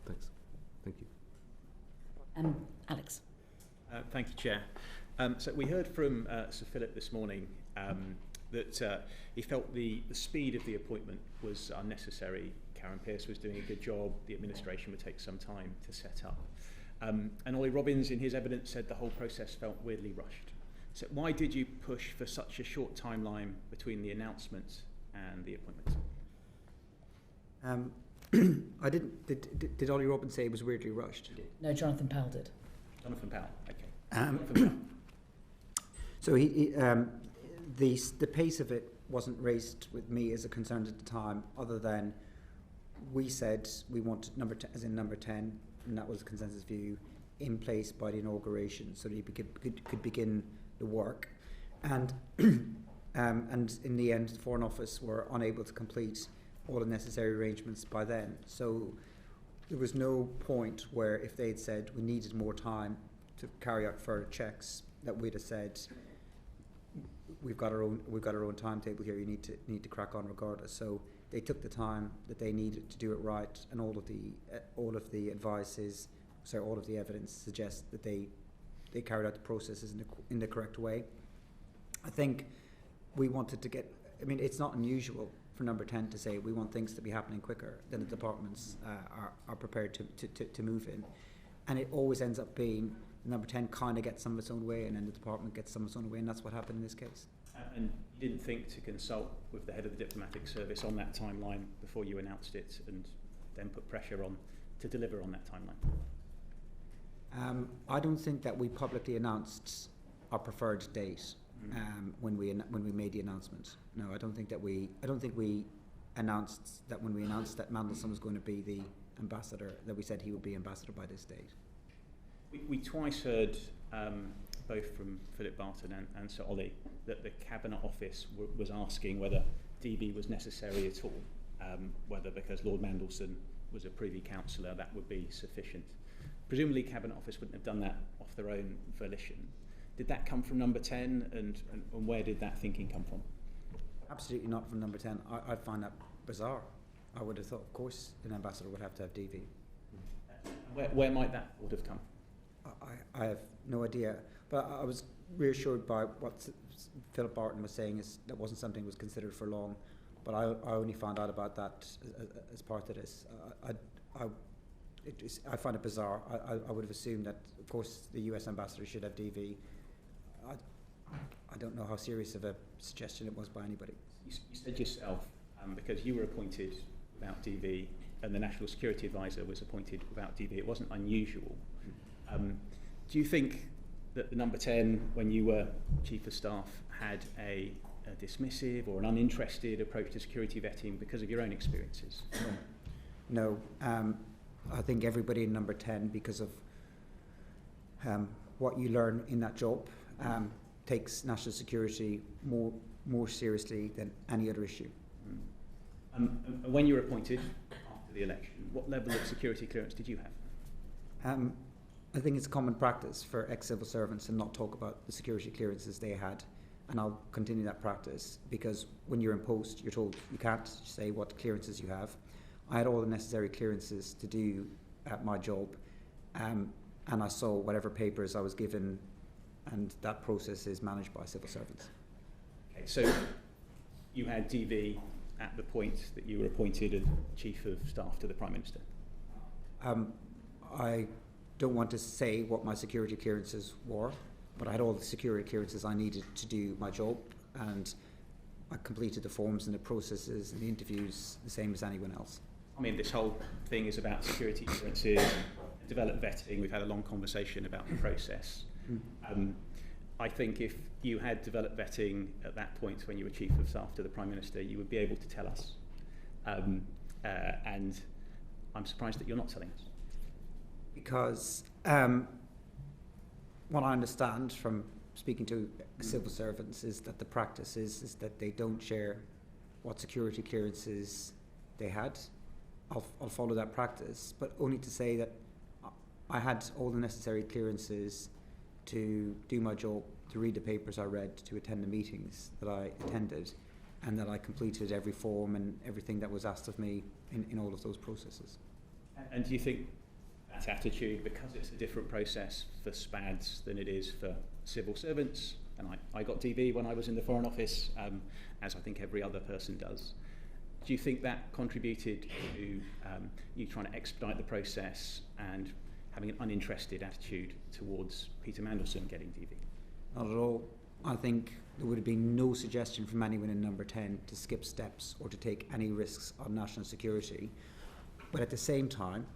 [SPEAKER 10] Thanks. Thank you.
[SPEAKER 2] Alex.
[SPEAKER 11] Thank you, Chair. So we heard from Sir Philip this morning that he felt the speed of the appointment was unnecessary. Karen Pierce was doing a good job. The administration would take some time to set up. And Ollie Robbins, in his evidence, said the whole process felt weirdly rushed. So why did you push for such a short timeline between the announcement and the appointment?
[SPEAKER 1] I didn't. Did Ollie Robbins say it was weirdly rushed?
[SPEAKER 2] No, Jonathan Powell did.
[SPEAKER 11] Jonathan Powell, okay.
[SPEAKER 1] Jonathan Powell. So the pace of it wasn't raised with me as a concern at the time, other than we said we wanted number 10, and that was a consensus view, in place by the inauguration, so that he could begin the work. And in the end, the Foreign Office were unable to complete all the necessary arrangements by then. So there was no point where, if they'd said we needed more time to carry out further checks, that we'd have said we've got our own timetable here. You need to crack on regardless. So they took the time that they needed to do it right, and all of the evidence suggests that they carried out the processes in the correct way. I think we wanted to get. I mean, it's not unusual for number 10 to say we want things to be happening quicker than the departments are prepared to move in, and it always ends up being number 10 kind of gets some of its own way, and then the department gets some of its own way, and that's what happened in this case.
[SPEAKER 11] And you didn't think to consult with the head of the diplomatic service on that timeline before you announced it, and then put pressure on to deliver on that timeline?
[SPEAKER 1] I don't think that we publicly announced our preferred date when we made the announcement. No, I don't think we announced that when we announced that Mandelson was going to be the ambassador, that we said he would be ambassador by this date.
[SPEAKER 11] We twice heard, both from Philip Barton and Sir Ollie, that the Cabinet Office was asking whether DV was necessary at all, whether because Lord Mandelson was a Privy Councillor that would be sufficient. Presumably Cabinet Office wouldn't have done that off their own volition. Did that come from number 10, and where did that thinking come from?
[SPEAKER 1] Absolutely not from number 10. I find that bizarre. I would have thought, of course, an ambassador would have to have DV.
[SPEAKER 11] Where might that would have come?
[SPEAKER 1] I have no idea, but I was reassured by what Philip Barton was saying, is that wasn't something that was considered for long, but I only found out about that as part of this. I find it bizarre. I would have assumed that, of course, the US ambassador should have DV. I don't know how serious of a suggestion it was by anybody.
[SPEAKER 11] You said yourself, because you were appointed without DV and the National Security Advisor was appointed without DV, it wasn't unusual. Do you think that the number 10, when you were Chief of Staff, had a dismissive or an uninterested approach to security vetting because of your own experiences?
[SPEAKER 1] No. I think everybody in number 10, because of what you learn in that job, takes national security more seriously than any other issue.
[SPEAKER 11] When you were appointed after the election, what level of security clearance did you have?
[SPEAKER 1] I think it's common practice for ex-civil servants to not talk about the security clearances they had, and I'll continue that practice, because when you're in post, you're told you can't say what clearances you have. I had all the necessary clearances to do my job, and I saw whatever papers I was given and that process is managed by civil servants.
[SPEAKER 11] Okay, so you had DV at the point that you were appointed as Chief of Staff to the Prime Minister?
[SPEAKER 1] I don't want to say what my security clearances were, but I had all the security clearances I needed to do my job, and I completed the forms and the processes and the interviews the same as anyone else.
[SPEAKER 11] I mean, this whole thing is about security clearances, developed vetting. We've had a long conversation about the process. I think if you had developed vetting at that point when you were Chief of Staff to the Prime Minister, you would be able to tell us. And I'm surprised that you're not telling us.
[SPEAKER 1] Because what I understand from speaking to civil servants is that the practice is that they don't share what security clearances they had. I'll follow that practice, but only to say that I had all the necessary clearances to do my job, to read the papers I read, to attend the meetings that I attended, and that I completed every form and everything that was asked of me in all of those processes.
[SPEAKER 11] And do you think that attitude, because it's a different process for SPADs than it is for civil servants, and I got DV when I was in the Foreign Office, as I think every other person does, do you think that contributed to you trying to expedite the process and having an uninterested attitude towards Peter Mandelson getting DV?
[SPEAKER 1] Not at all. I think there would have been no suggestion from anyone in number 10 to skip steps or to take any risks on national security. But at the same time,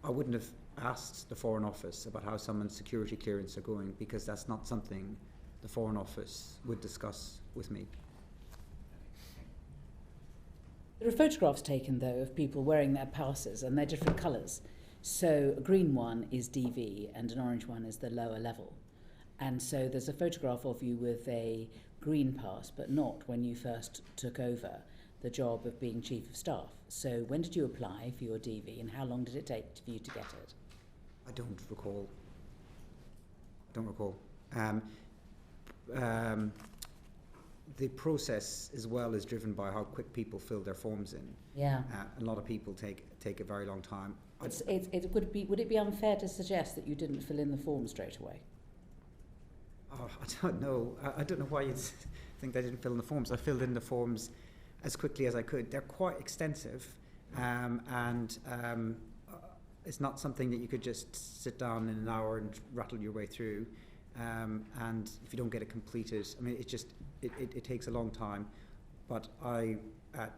[SPEAKER 1] I wouldn't have asked the Foreign Office about how someone's security clearance are going, because that's not something the Foreign Office would discuss with me.
[SPEAKER 2] There are photographs taken, though, of people wearing their passes, and they're different colours. So a green one is DV and an orange one is the lower level. And so there's a photograph of you with a green pass, but not when you first took over the job of being Chief of Staff. So when did you apply for your DV, and how long did it take for you to get it?
[SPEAKER 1] I don't recall. The process as well is driven by how quick people fill their forms in.
[SPEAKER 2] Yeah.
[SPEAKER 1] A lot of people take a very long time.
[SPEAKER 2] Would it be unfair to suggest that you didn't fill in the form straight away?
[SPEAKER 1] Oh, I don't know. I don't know why you think I didn't fill in the forms. I filled in the forms as quickly as I could. They're quite extensive, and it's not something that you could just sit down in an hour and rattle your way through. And if you don't get it completed, I mean, it takes a long time. But I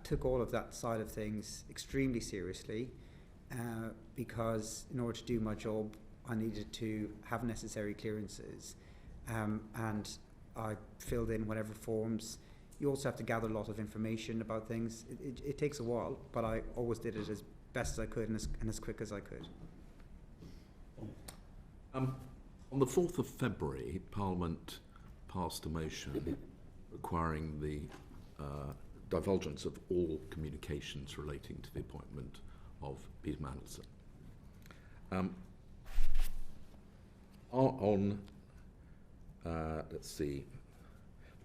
[SPEAKER 1] took all of that side of things extremely seriously, because in order to do my job, I needed to have necessary clearances. And I filled in whatever forms. You also have to gather a lot of information about things. It takes a while, but I always did it as best as I could and as quick as I could.
[SPEAKER 4] On the 4th of February, Parliament passed a motion requiring the divulgence of all communications relating to the appointment of Peter Mandelson. On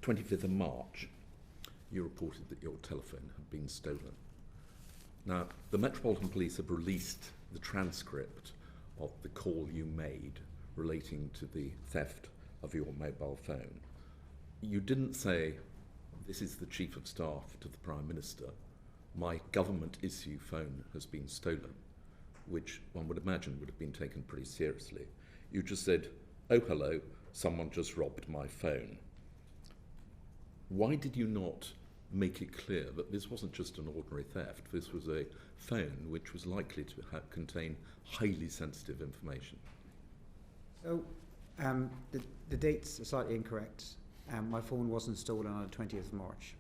[SPEAKER 4] 25th of March, you reported that your telephone had been stolen. Now, the Metropolitan Police have released the transcript of the call you made relating to the theft of your mobile phone. You didn't say, "This is the Chief of Staff to the Prime Minister. My government issue phone has been stolen," which one would imagine would have been taken pretty seriously. You just said, "Oh, hello, someone just robbed my phone." Why did you not make it clear that this wasn't just an ordinary theft, this was a phone which was likely to contain highly sensitive information?
[SPEAKER 1] So the dates are slightly incorrect. My phone wasn't stolen on the 20th of March.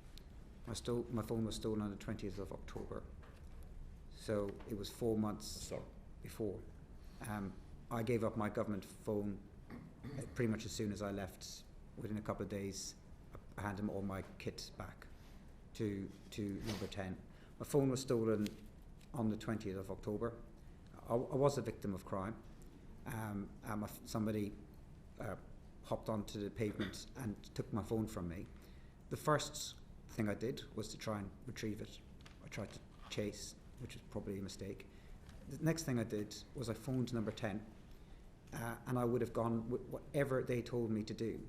[SPEAKER 1] My phone was stolen on the 20th of October. So it was 4 months before. I gave up my government phone pretty much as soon as I left. Within a couple of days, I handed them all my kit back to number 10. My phone was stolen on the 20th of October. I was a victim of crime. Somebody hopped onto the pavement and took my phone from me. The first thing I did was to try and retrieve it. I tried to chase, which was probably a mistake. The next thing I did was I phoned number 10 and I would have gone with whatever they told me to do.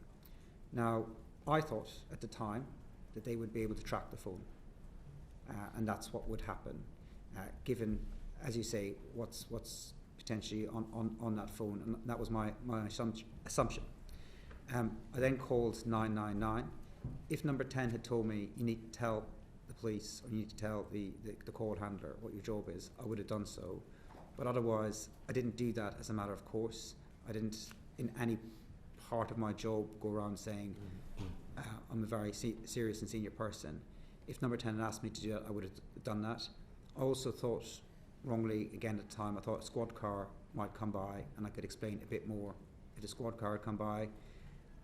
[SPEAKER 1] Now, I thought at the time that they would be able to track the phone, and that's what would happen, given, as you say, what's potentially on that phone, and that was my assumption. I then called 999. If number 10 had told me you need to tell the police or you need to tell the call handler what your job is, I would have done so. But otherwise, I didn't do that as a matter of course. I didn't, in any part of my job, go around saying I'm a very serious and senior person. If number 10 had asked me to do that, I would have done that. I also thought, wrongly again at the time, I thought a squad car might come by and I could explain a bit more if a squad car had come by.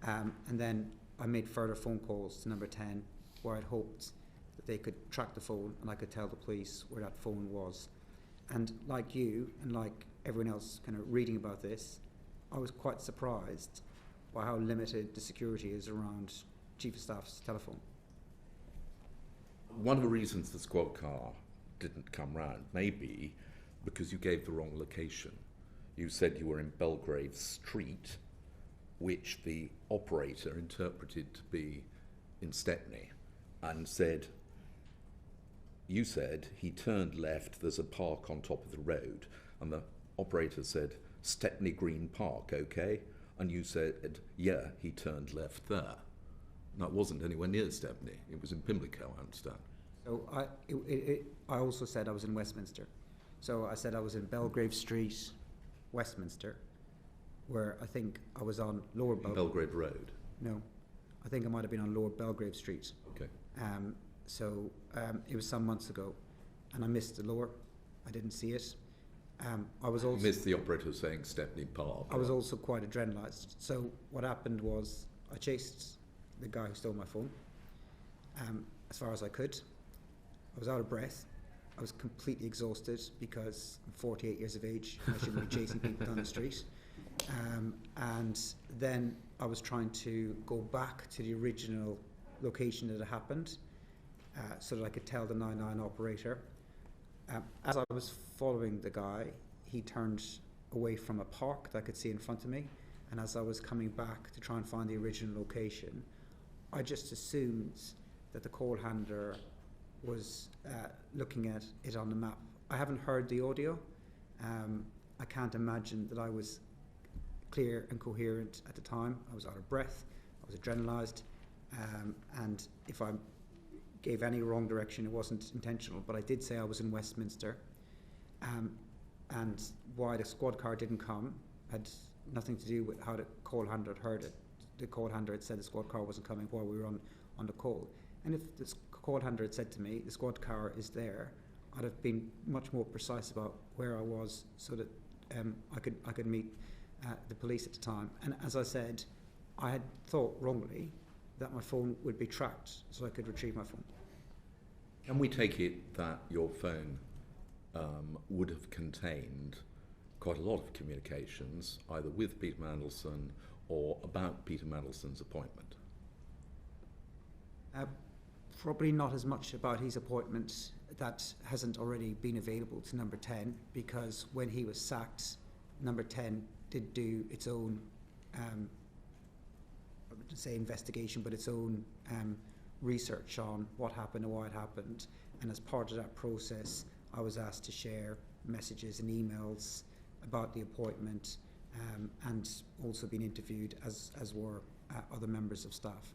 [SPEAKER 1] And then I made further phone calls to number 10 where I'd hoped that they could track the phone and I could tell the police where that phone was. And like you and like everyone else kind of reading about this, I was quite surprised by how limited the security is around Chief of Staff's telephone.
[SPEAKER 4] One of the reasons the squad car didn't come round may be because you gave the wrong location. You said you were in Belgrave Street, which the operator interpreted to be in Stepney, and you said he turned left, there's a park on top of the road, and the operator said Stepney Green Park, okay? And you said, yeah, he turned left there. No, it wasn't anywhere near Stepney, it was in Pimlico, I understand.
[SPEAKER 1] So I also said I was in Westminster. So I said I was in Belgrave Street, Westminster, where I think I was on Lower
[SPEAKER 4] Belgrave Road?
[SPEAKER 1] No, I think I might have been on Lower Belgrave Street.
[SPEAKER 4] Okay.
[SPEAKER 1] So it was some months ago, and I missed the Lower. I didn't see it. I was also
[SPEAKER 4] missed the operator saying Stepney Park.
[SPEAKER 1] I was also quite adrenalised. So what happened was I chased the guy who stole my phone as far as I could. I was out of breath. I was completely exhausted because I'm 48 years of age and I shouldn't be chasing people down the street. And then I was trying to go back to the original location that it happened so that I could tell the 99 operator. As I was following the guy, he turned away from a park that I could see in front of me, and as I was coming back to try and find the original location, I just assumed that the call handler was looking at it on the map. I haven't heard the audio. I can't imagine that I was clear and coherent at the time. I was out of breath, I was adrenalised, and if I gave any wrong direction, it wasn't intentional, but I did say I was in Westminster, and why the squad car didn't come had nothing to do with how the call handler had heard it. The call handler had said the squad car wasn't coming while we were on the call, and if the call handler had said to me the squad car is there, I'd have been much more precise about where I was so that I could meet the police at the time. And as I said, I had thought wrongly that my phone would be tracked so I could retrieve my phone.
[SPEAKER 4] Can we take it that your phone would have contained quite a lot of communications, either with Peter Mandelson or about Peter Mandelson's appointment?
[SPEAKER 1] Probably not as much about his appointment. That hasn't already been available to number 10, because when he was sacked, number 10 did do its own I wouldn't say investigation, but its own research on what happened and why it happened. And as part of that process, I was asked to share messages and emails about the appointment, and also been interviewed, as were other members of staff.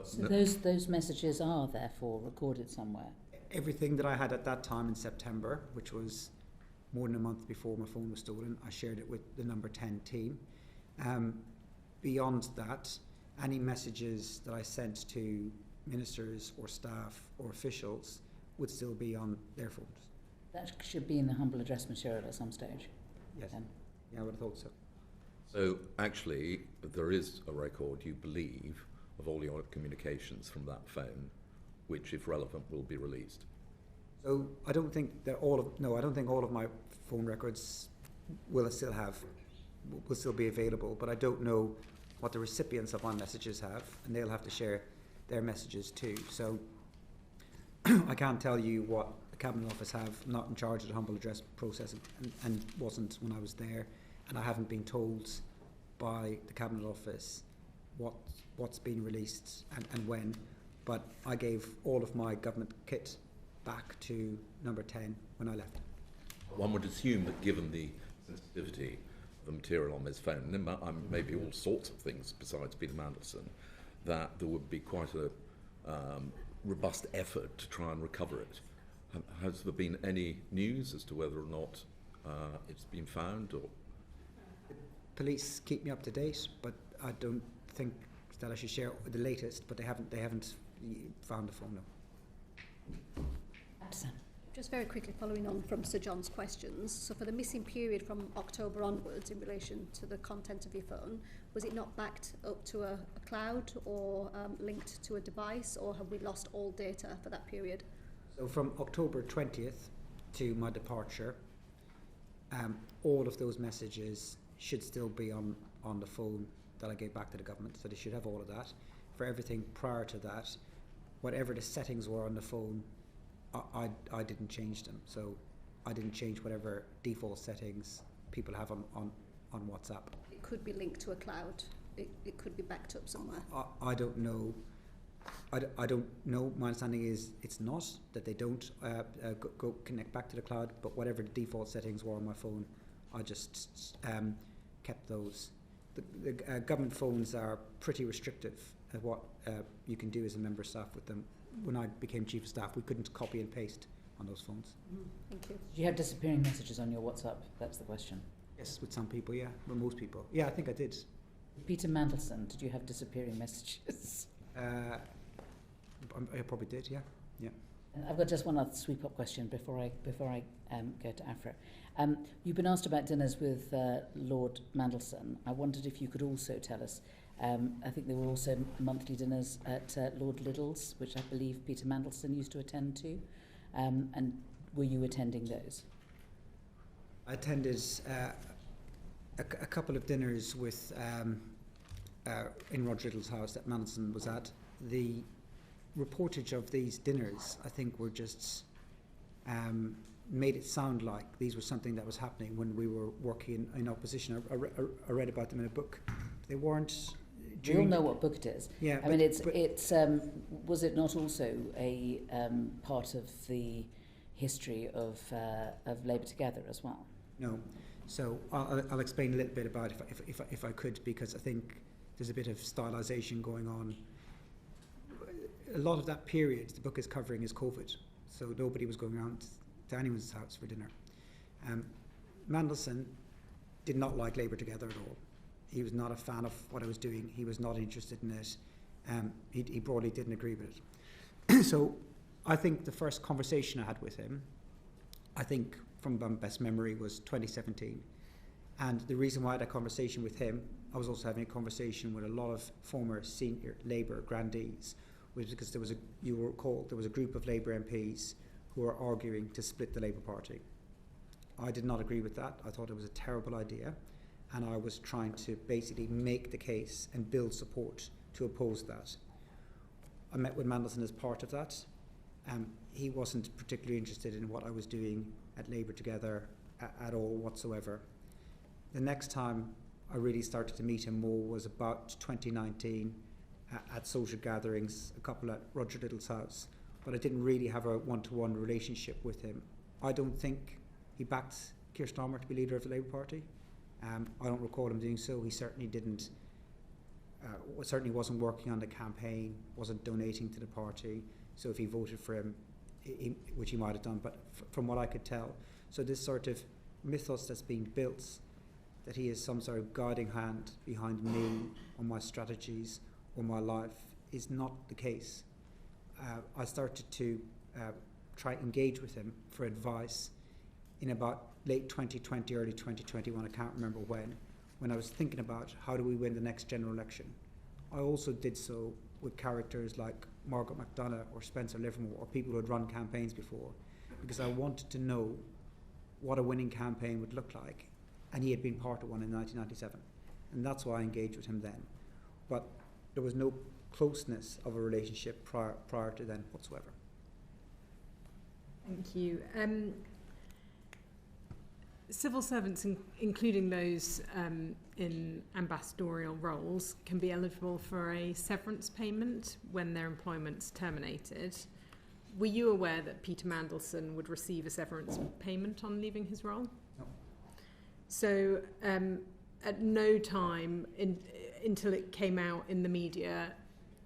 [SPEAKER 2] So those messages are therefore recorded somewhere?
[SPEAKER 1] Everything that I had at that time in September, which was more than a month before my phone was stolen, I shared it with the number 10 team. Beyond that, any messages that I sent to ministers or staff or officials would still be on their phones.
[SPEAKER 2] That should be in the humble address material at some stage.
[SPEAKER 1] Yes.
[SPEAKER 2] Then.
[SPEAKER 1] Yeah, I would have thought so.
[SPEAKER 4] So actually, there is a record, you believe, of all your communications from that phone, which, if relevant, will be released.
[SPEAKER 1] So I don't think that I don't think all of my phone records will still be available, but I don't know what the recipients of my messages have, and they'll have to share their messages too. So I can't tell you what the Cabinet Office have. I'm not in charge of the humble address process, and wasn't when I was there, and I haven't been told by the Cabinet Office what's been released and when, but I gave all of my government kit back to Number 10 when I left.
[SPEAKER 4] One would assume that given the sensitivity of the material on this phone, and there may be all sorts of things besides Peter Mandelson, that there would be quite a robust effort to try and recover it. Has there been any news as to whether or not it's been found? Or
[SPEAKER 1] Police keep me up to date, but I don't think that I should share the latest. But they haven't found the phone. No.
[SPEAKER 6] Just very quickly following on from Sir John's questions, so for the missing period from October onwards in relation to the content of your phone, was it not backed up to a cloud or linked to a device, or have we lost all data for that period?
[SPEAKER 1] So from October 20th to my departure, all of those messages should still be on the phone that I gave back to the government, so they should have all of that. For everything prior to that, whatever the settings were on the phone, I didn't change them, so I didn't change whatever default settings people have on WhatsApp.
[SPEAKER 6] It could be linked to a cloud. It could be backed up somewhere.
[SPEAKER 1] I don't know. I don't know. My understanding is it's not, that they don't go connect back to the cloud, but whatever the default settings were on my phone, I just kept those. The government phones are pretty restrictive at what you can do as a member of staff with them. When I became Chief of Staff, we couldn't copy and paste on those phones.
[SPEAKER 6] Thank you.
[SPEAKER 2] Did you have disappearing messages on your WhatsApp? That's the question.
[SPEAKER 1] Yes, with some people, yeah. With most people. Yeah, I think I did.
[SPEAKER 2] Peter Mandelson, did you have disappearing messages?
[SPEAKER 1] I probably did, yeah.
[SPEAKER 2] I've got just one other sweep-up question before I go to Afra. You've been asked about dinners with Lord Mandelson. I wondered if you could also tell us. I think there were also monthly dinners at Lord Liddell's, which I believe Peter Mandelson used to attend to. And were you attending those?
[SPEAKER 1] I attended a couple of dinners with in Roger Liddell's house that Mandelson was at. The reportage of these dinners, I think, were just made it sound like these were something that was happening when we were working in opposition. I read about them in a book. They weren't.
[SPEAKER 2] We all know what book it is.
[SPEAKER 1] Yeah,
[SPEAKER 2] I mean, it's was it not also a part of the history of Labour Together as well?
[SPEAKER 1] No. So I'll explain a little bit about it if I could, because I think there's a bit of stylisation going on. A lot of that period the book is covering is COVID, so nobody was going around to anyone's house for dinner. Mandelson did not like Labour Together at all. He was not a fan of what I was doing. He was not interested in it. He broadly didn't agree with it. So I think the first conversation I had with him, I think from my best memory, was 2017. And the reason why I had a conversation with him, I was also having a conversation with a lot of former senior Labour grandees, was because there was you will recall, there was a group of Labour MPs who were arguing to split the Labour Party. I did not agree with that. I thought it was a terrible idea. And I was trying to basically make the case and build support to oppose that. I met with Mandelson as part of that. He wasn't particularly interested in what I was doing at Labour Together at all whatsoever. The next time I really started to meet him more was about 2019 at social gatherings, a couple at Roger Liddell's house, but I didn't really have a one-to-one relationship with him. I don't think he backed Keir Starmer to be leader of the Labour Party. I don't recall him doing so. He certainly didn't. Certainly wasn't working on the campaign, wasn't donating to the party. So if he voted for him, which he might have done, but from what I could tell, so this sort of mythos that's being built, that he is some sort of guiding hand behind me or my strategies or my life, is not the case. I started to try to engage with him for advice in about late 2020, early 2021, I can't remember when I was thinking about how do we win the next general election. I also did so with characters like Margaret McDonough or Spencer Livermore or people who had run campaigns before, because I wanted to know what a winning campaign would look like, and he had been part of one in 1997, and that's why I engaged with him then. But there was no closeness of a relationship prior to then whatsoever.
[SPEAKER 3] Thank you. civil servants, including those in ambassadorial roles, can be eligible for a severance payment when their employment's terminated. Were you aware that Peter Mandelson would receive a severance payment on leaving his role?
[SPEAKER 1] No.
[SPEAKER 3] So at no time until it came out in the media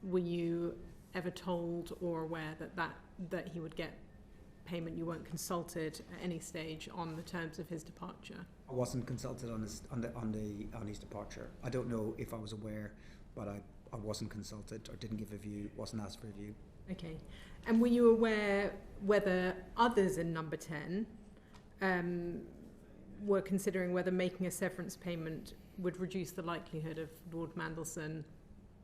[SPEAKER 3] were you ever told or aware that he would get payment? You weren't consulted at any stage on the terms of his departure?
[SPEAKER 1] I wasn't consulted on his departure. I don't know if I was aware, but I wasn't consulted or didn't give a view, wasn't asked for a view.
[SPEAKER 3] Okay. And were you aware whether others in number 10 were considering whether making a severance payment would reduce the likelihood of Lord Mandelson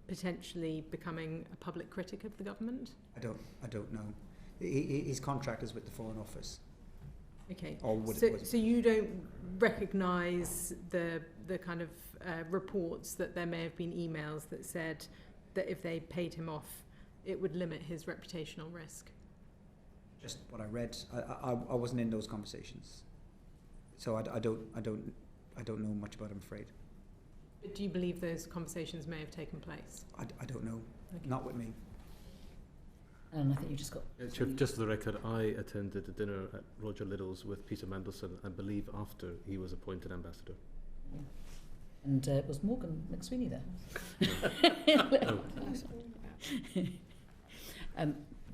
[SPEAKER 3] potentially becoming a public critic of the government? I
[SPEAKER 1] don't know. His contract is with the Foreign Office.
[SPEAKER 3] Okay.
[SPEAKER 1] So
[SPEAKER 3] you don't recognise the kind of reports that there may have been emails that said that if they paid him off, it would limit his reputational risk?
[SPEAKER 1] Just what I read. I wasn't in those conversations, so I don't know much about it, I'm afraid.
[SPEAKER 3] But do you believe those conversations may have taken place?
[SPEAKER 1] I don't know.
[SPEAKER 3] Okay.
[SPEAKER 1] Not with me.
[SPEAKER 2] And I think you just got...
[SPEAKER 10] Just for the record, I attended a dinner at Roger Liddell's with Peter Mandelson, I believe after he was appointed ambassador.
[SPEAKER 2] Yeah. And was Morgan McSweeney there?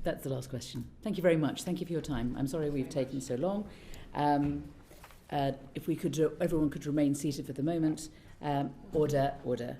[SPEAKER 2] That's the last question. Thank you very much. Thank you for your time. I'm sorry we've taken so long. If we could, everyone could remain seated for the moment. Order.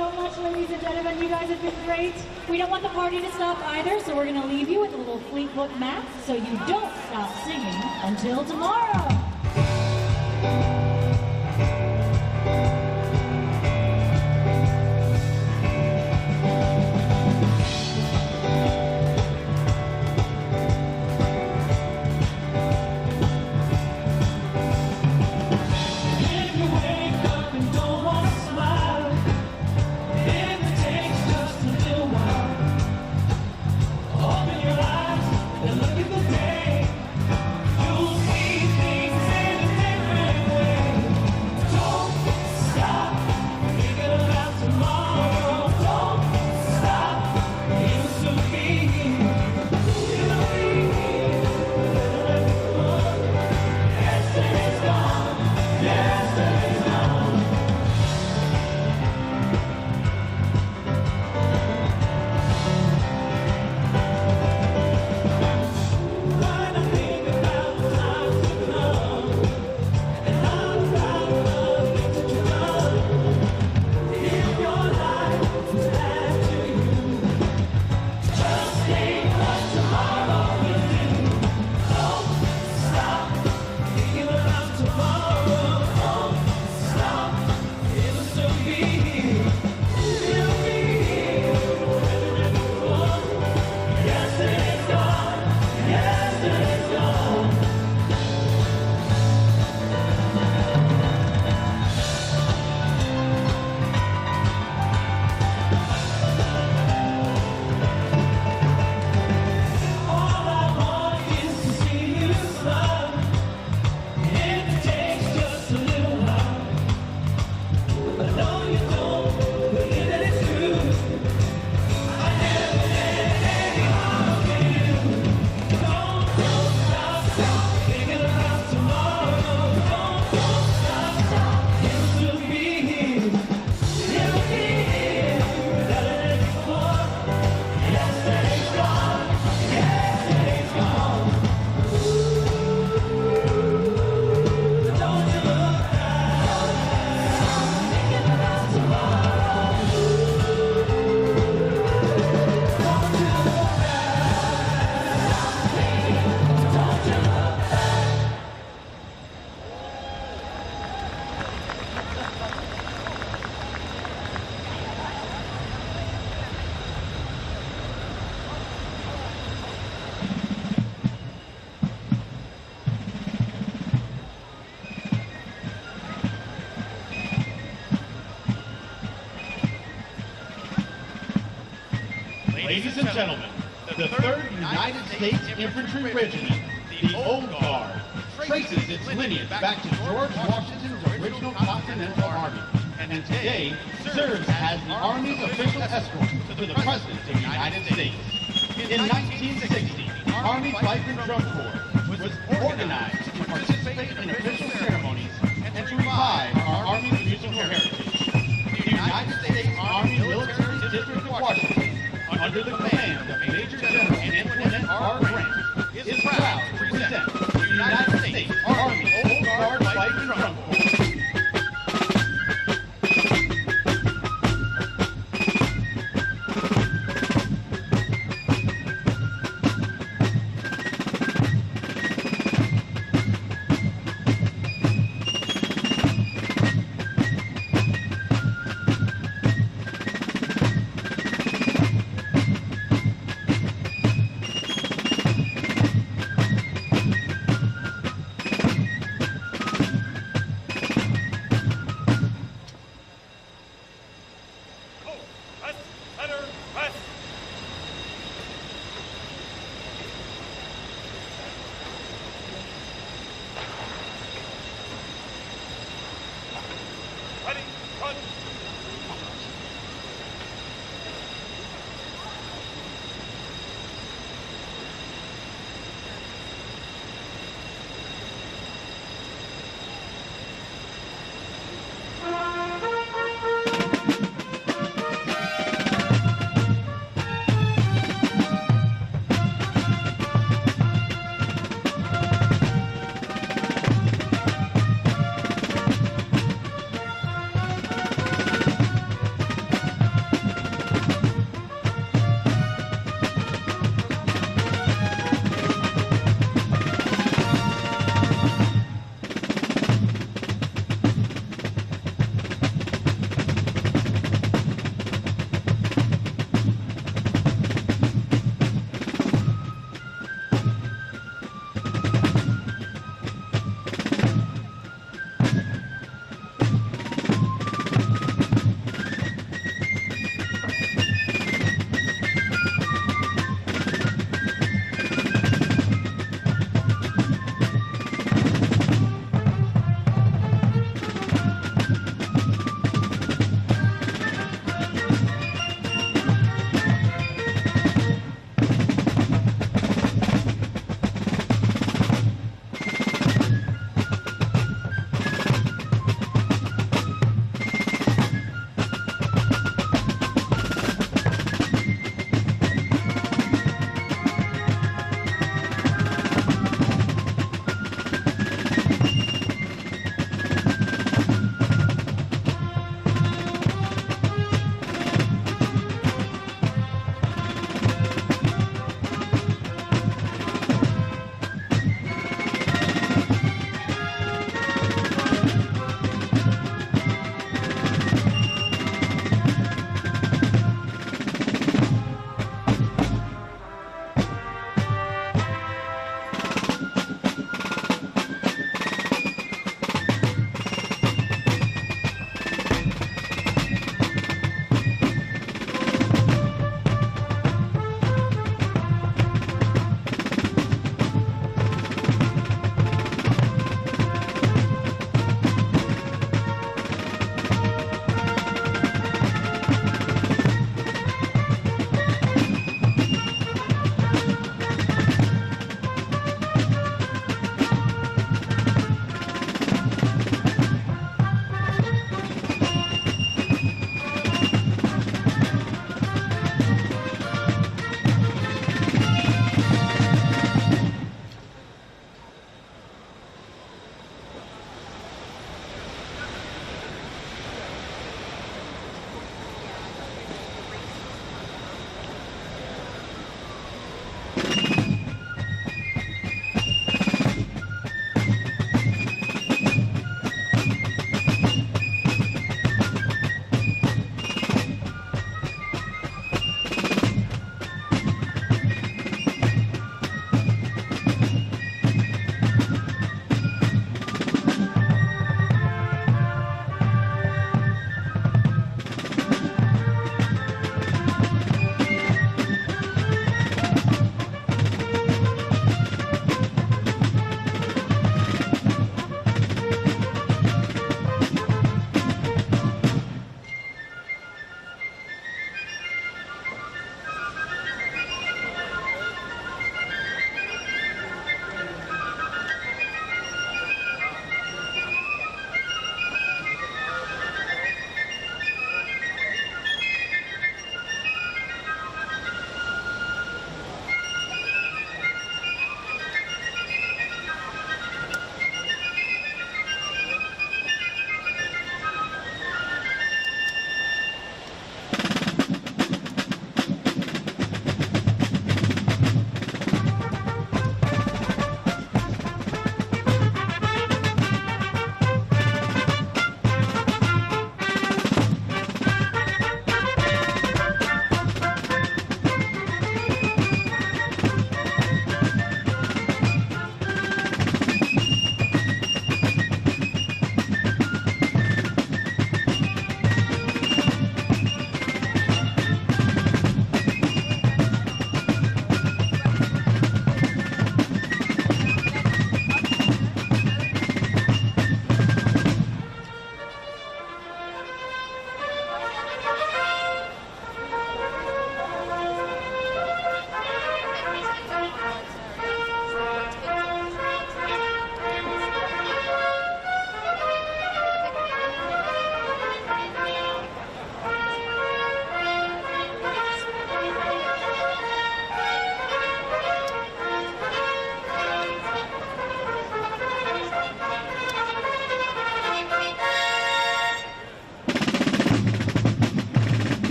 [SPEAKER 12] so much, ladies and gentlemen. You guys have been great. We don't want the party to stop either, so we're going to leave you with a little Fleetwood Mac so you don't stop singing until tomorrow.
[SPEAKER 13] Ladies and gentlemen, the 3rd United States Infantry Regiment, the Old Guard, traces its lineage back to George Washington's original Continental Army, and today serves as the Army's official escort to the President of the United States. In 1960, the Army Fife and Drum Corps was organized to participate in official ceremonies and to revive our Army's musical heritage. The United States Army Military District of Washington, under the command of Major General Antoinette R. Grant, is proud to present the United States Army Old Guard Fife and Drum Corps.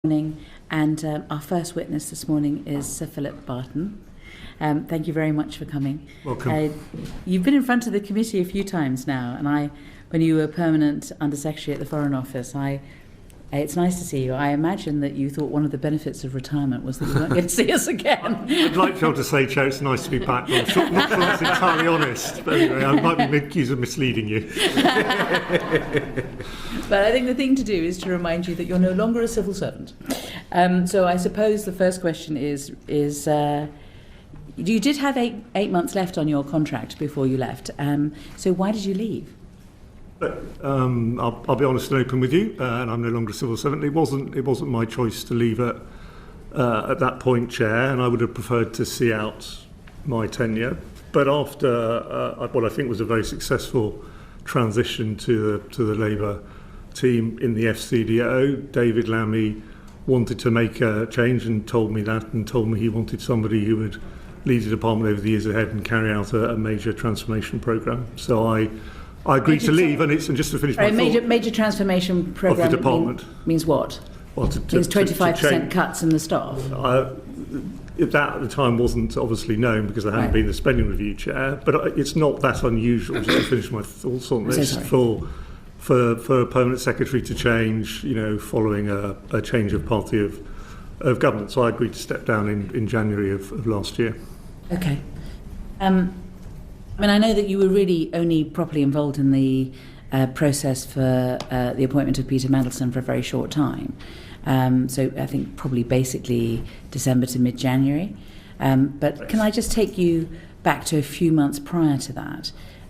[SPEAKER 2] morning, and our first witness this morning is Sir Philip Barton. Thank you very much for coming.
[SPEAKER 14] Welcome.
[SPEAKER 2] You've been in front of the committee a few times now, and when you were permanent Under Secretary at the Foreign Office, it's nice to see you. I imagine that you thought one of the benefits of retirement was that you weren't going to see us again.
[SPEAKER 14] I'd like to be able to say, Chair, it's nice to be back, but I'm not sure that's entirely honest. But anyway, I might be accused of misleading you.
[SPEAKER 2] But I think the thing to do is to remind you that you're no longer a civil servant. So I suppose the first question is you did have eight months left on your contract before you left. So why did you leave?
[SPEAKER 14] But, I'll be honest and open with you, and I'm no longer a civil servant. It wasn't my choice to leave at that point, Chair, and I would have preferred to see out my tenure. But after what I think was a very successful transition to the Labour team in the FCDO, David Lammy wanted to make a change and told me that, and told me he wanted somebody who would lead the department over the years ahead and carry out a major transformation programme. So I agreed to leave, and just to finish my thought,
[SPEAKER 2] major transformation programme
[SPEAKER 14] of the department
[SPEAKER 2] means what?
[SPEAKER 14] Well,
[SPEAKER 2] means 25% cuts in the staff.
[SPEAKER 14] That at the time wasn't obviously known because there hadn't been the spending review, Chair. But it's not that unusual. Just to finish my thoughts on this, for a permanent secretary to change, following a change of party of government. So I agreed to step down in January of last year.
[SPEAKER 2] Okay. I know that you were really only properly involved in the process for the appointment of Peter Mandelson for a very short time. So I think probably basically December to mid-January. But can I just take you back to a few months prior to that?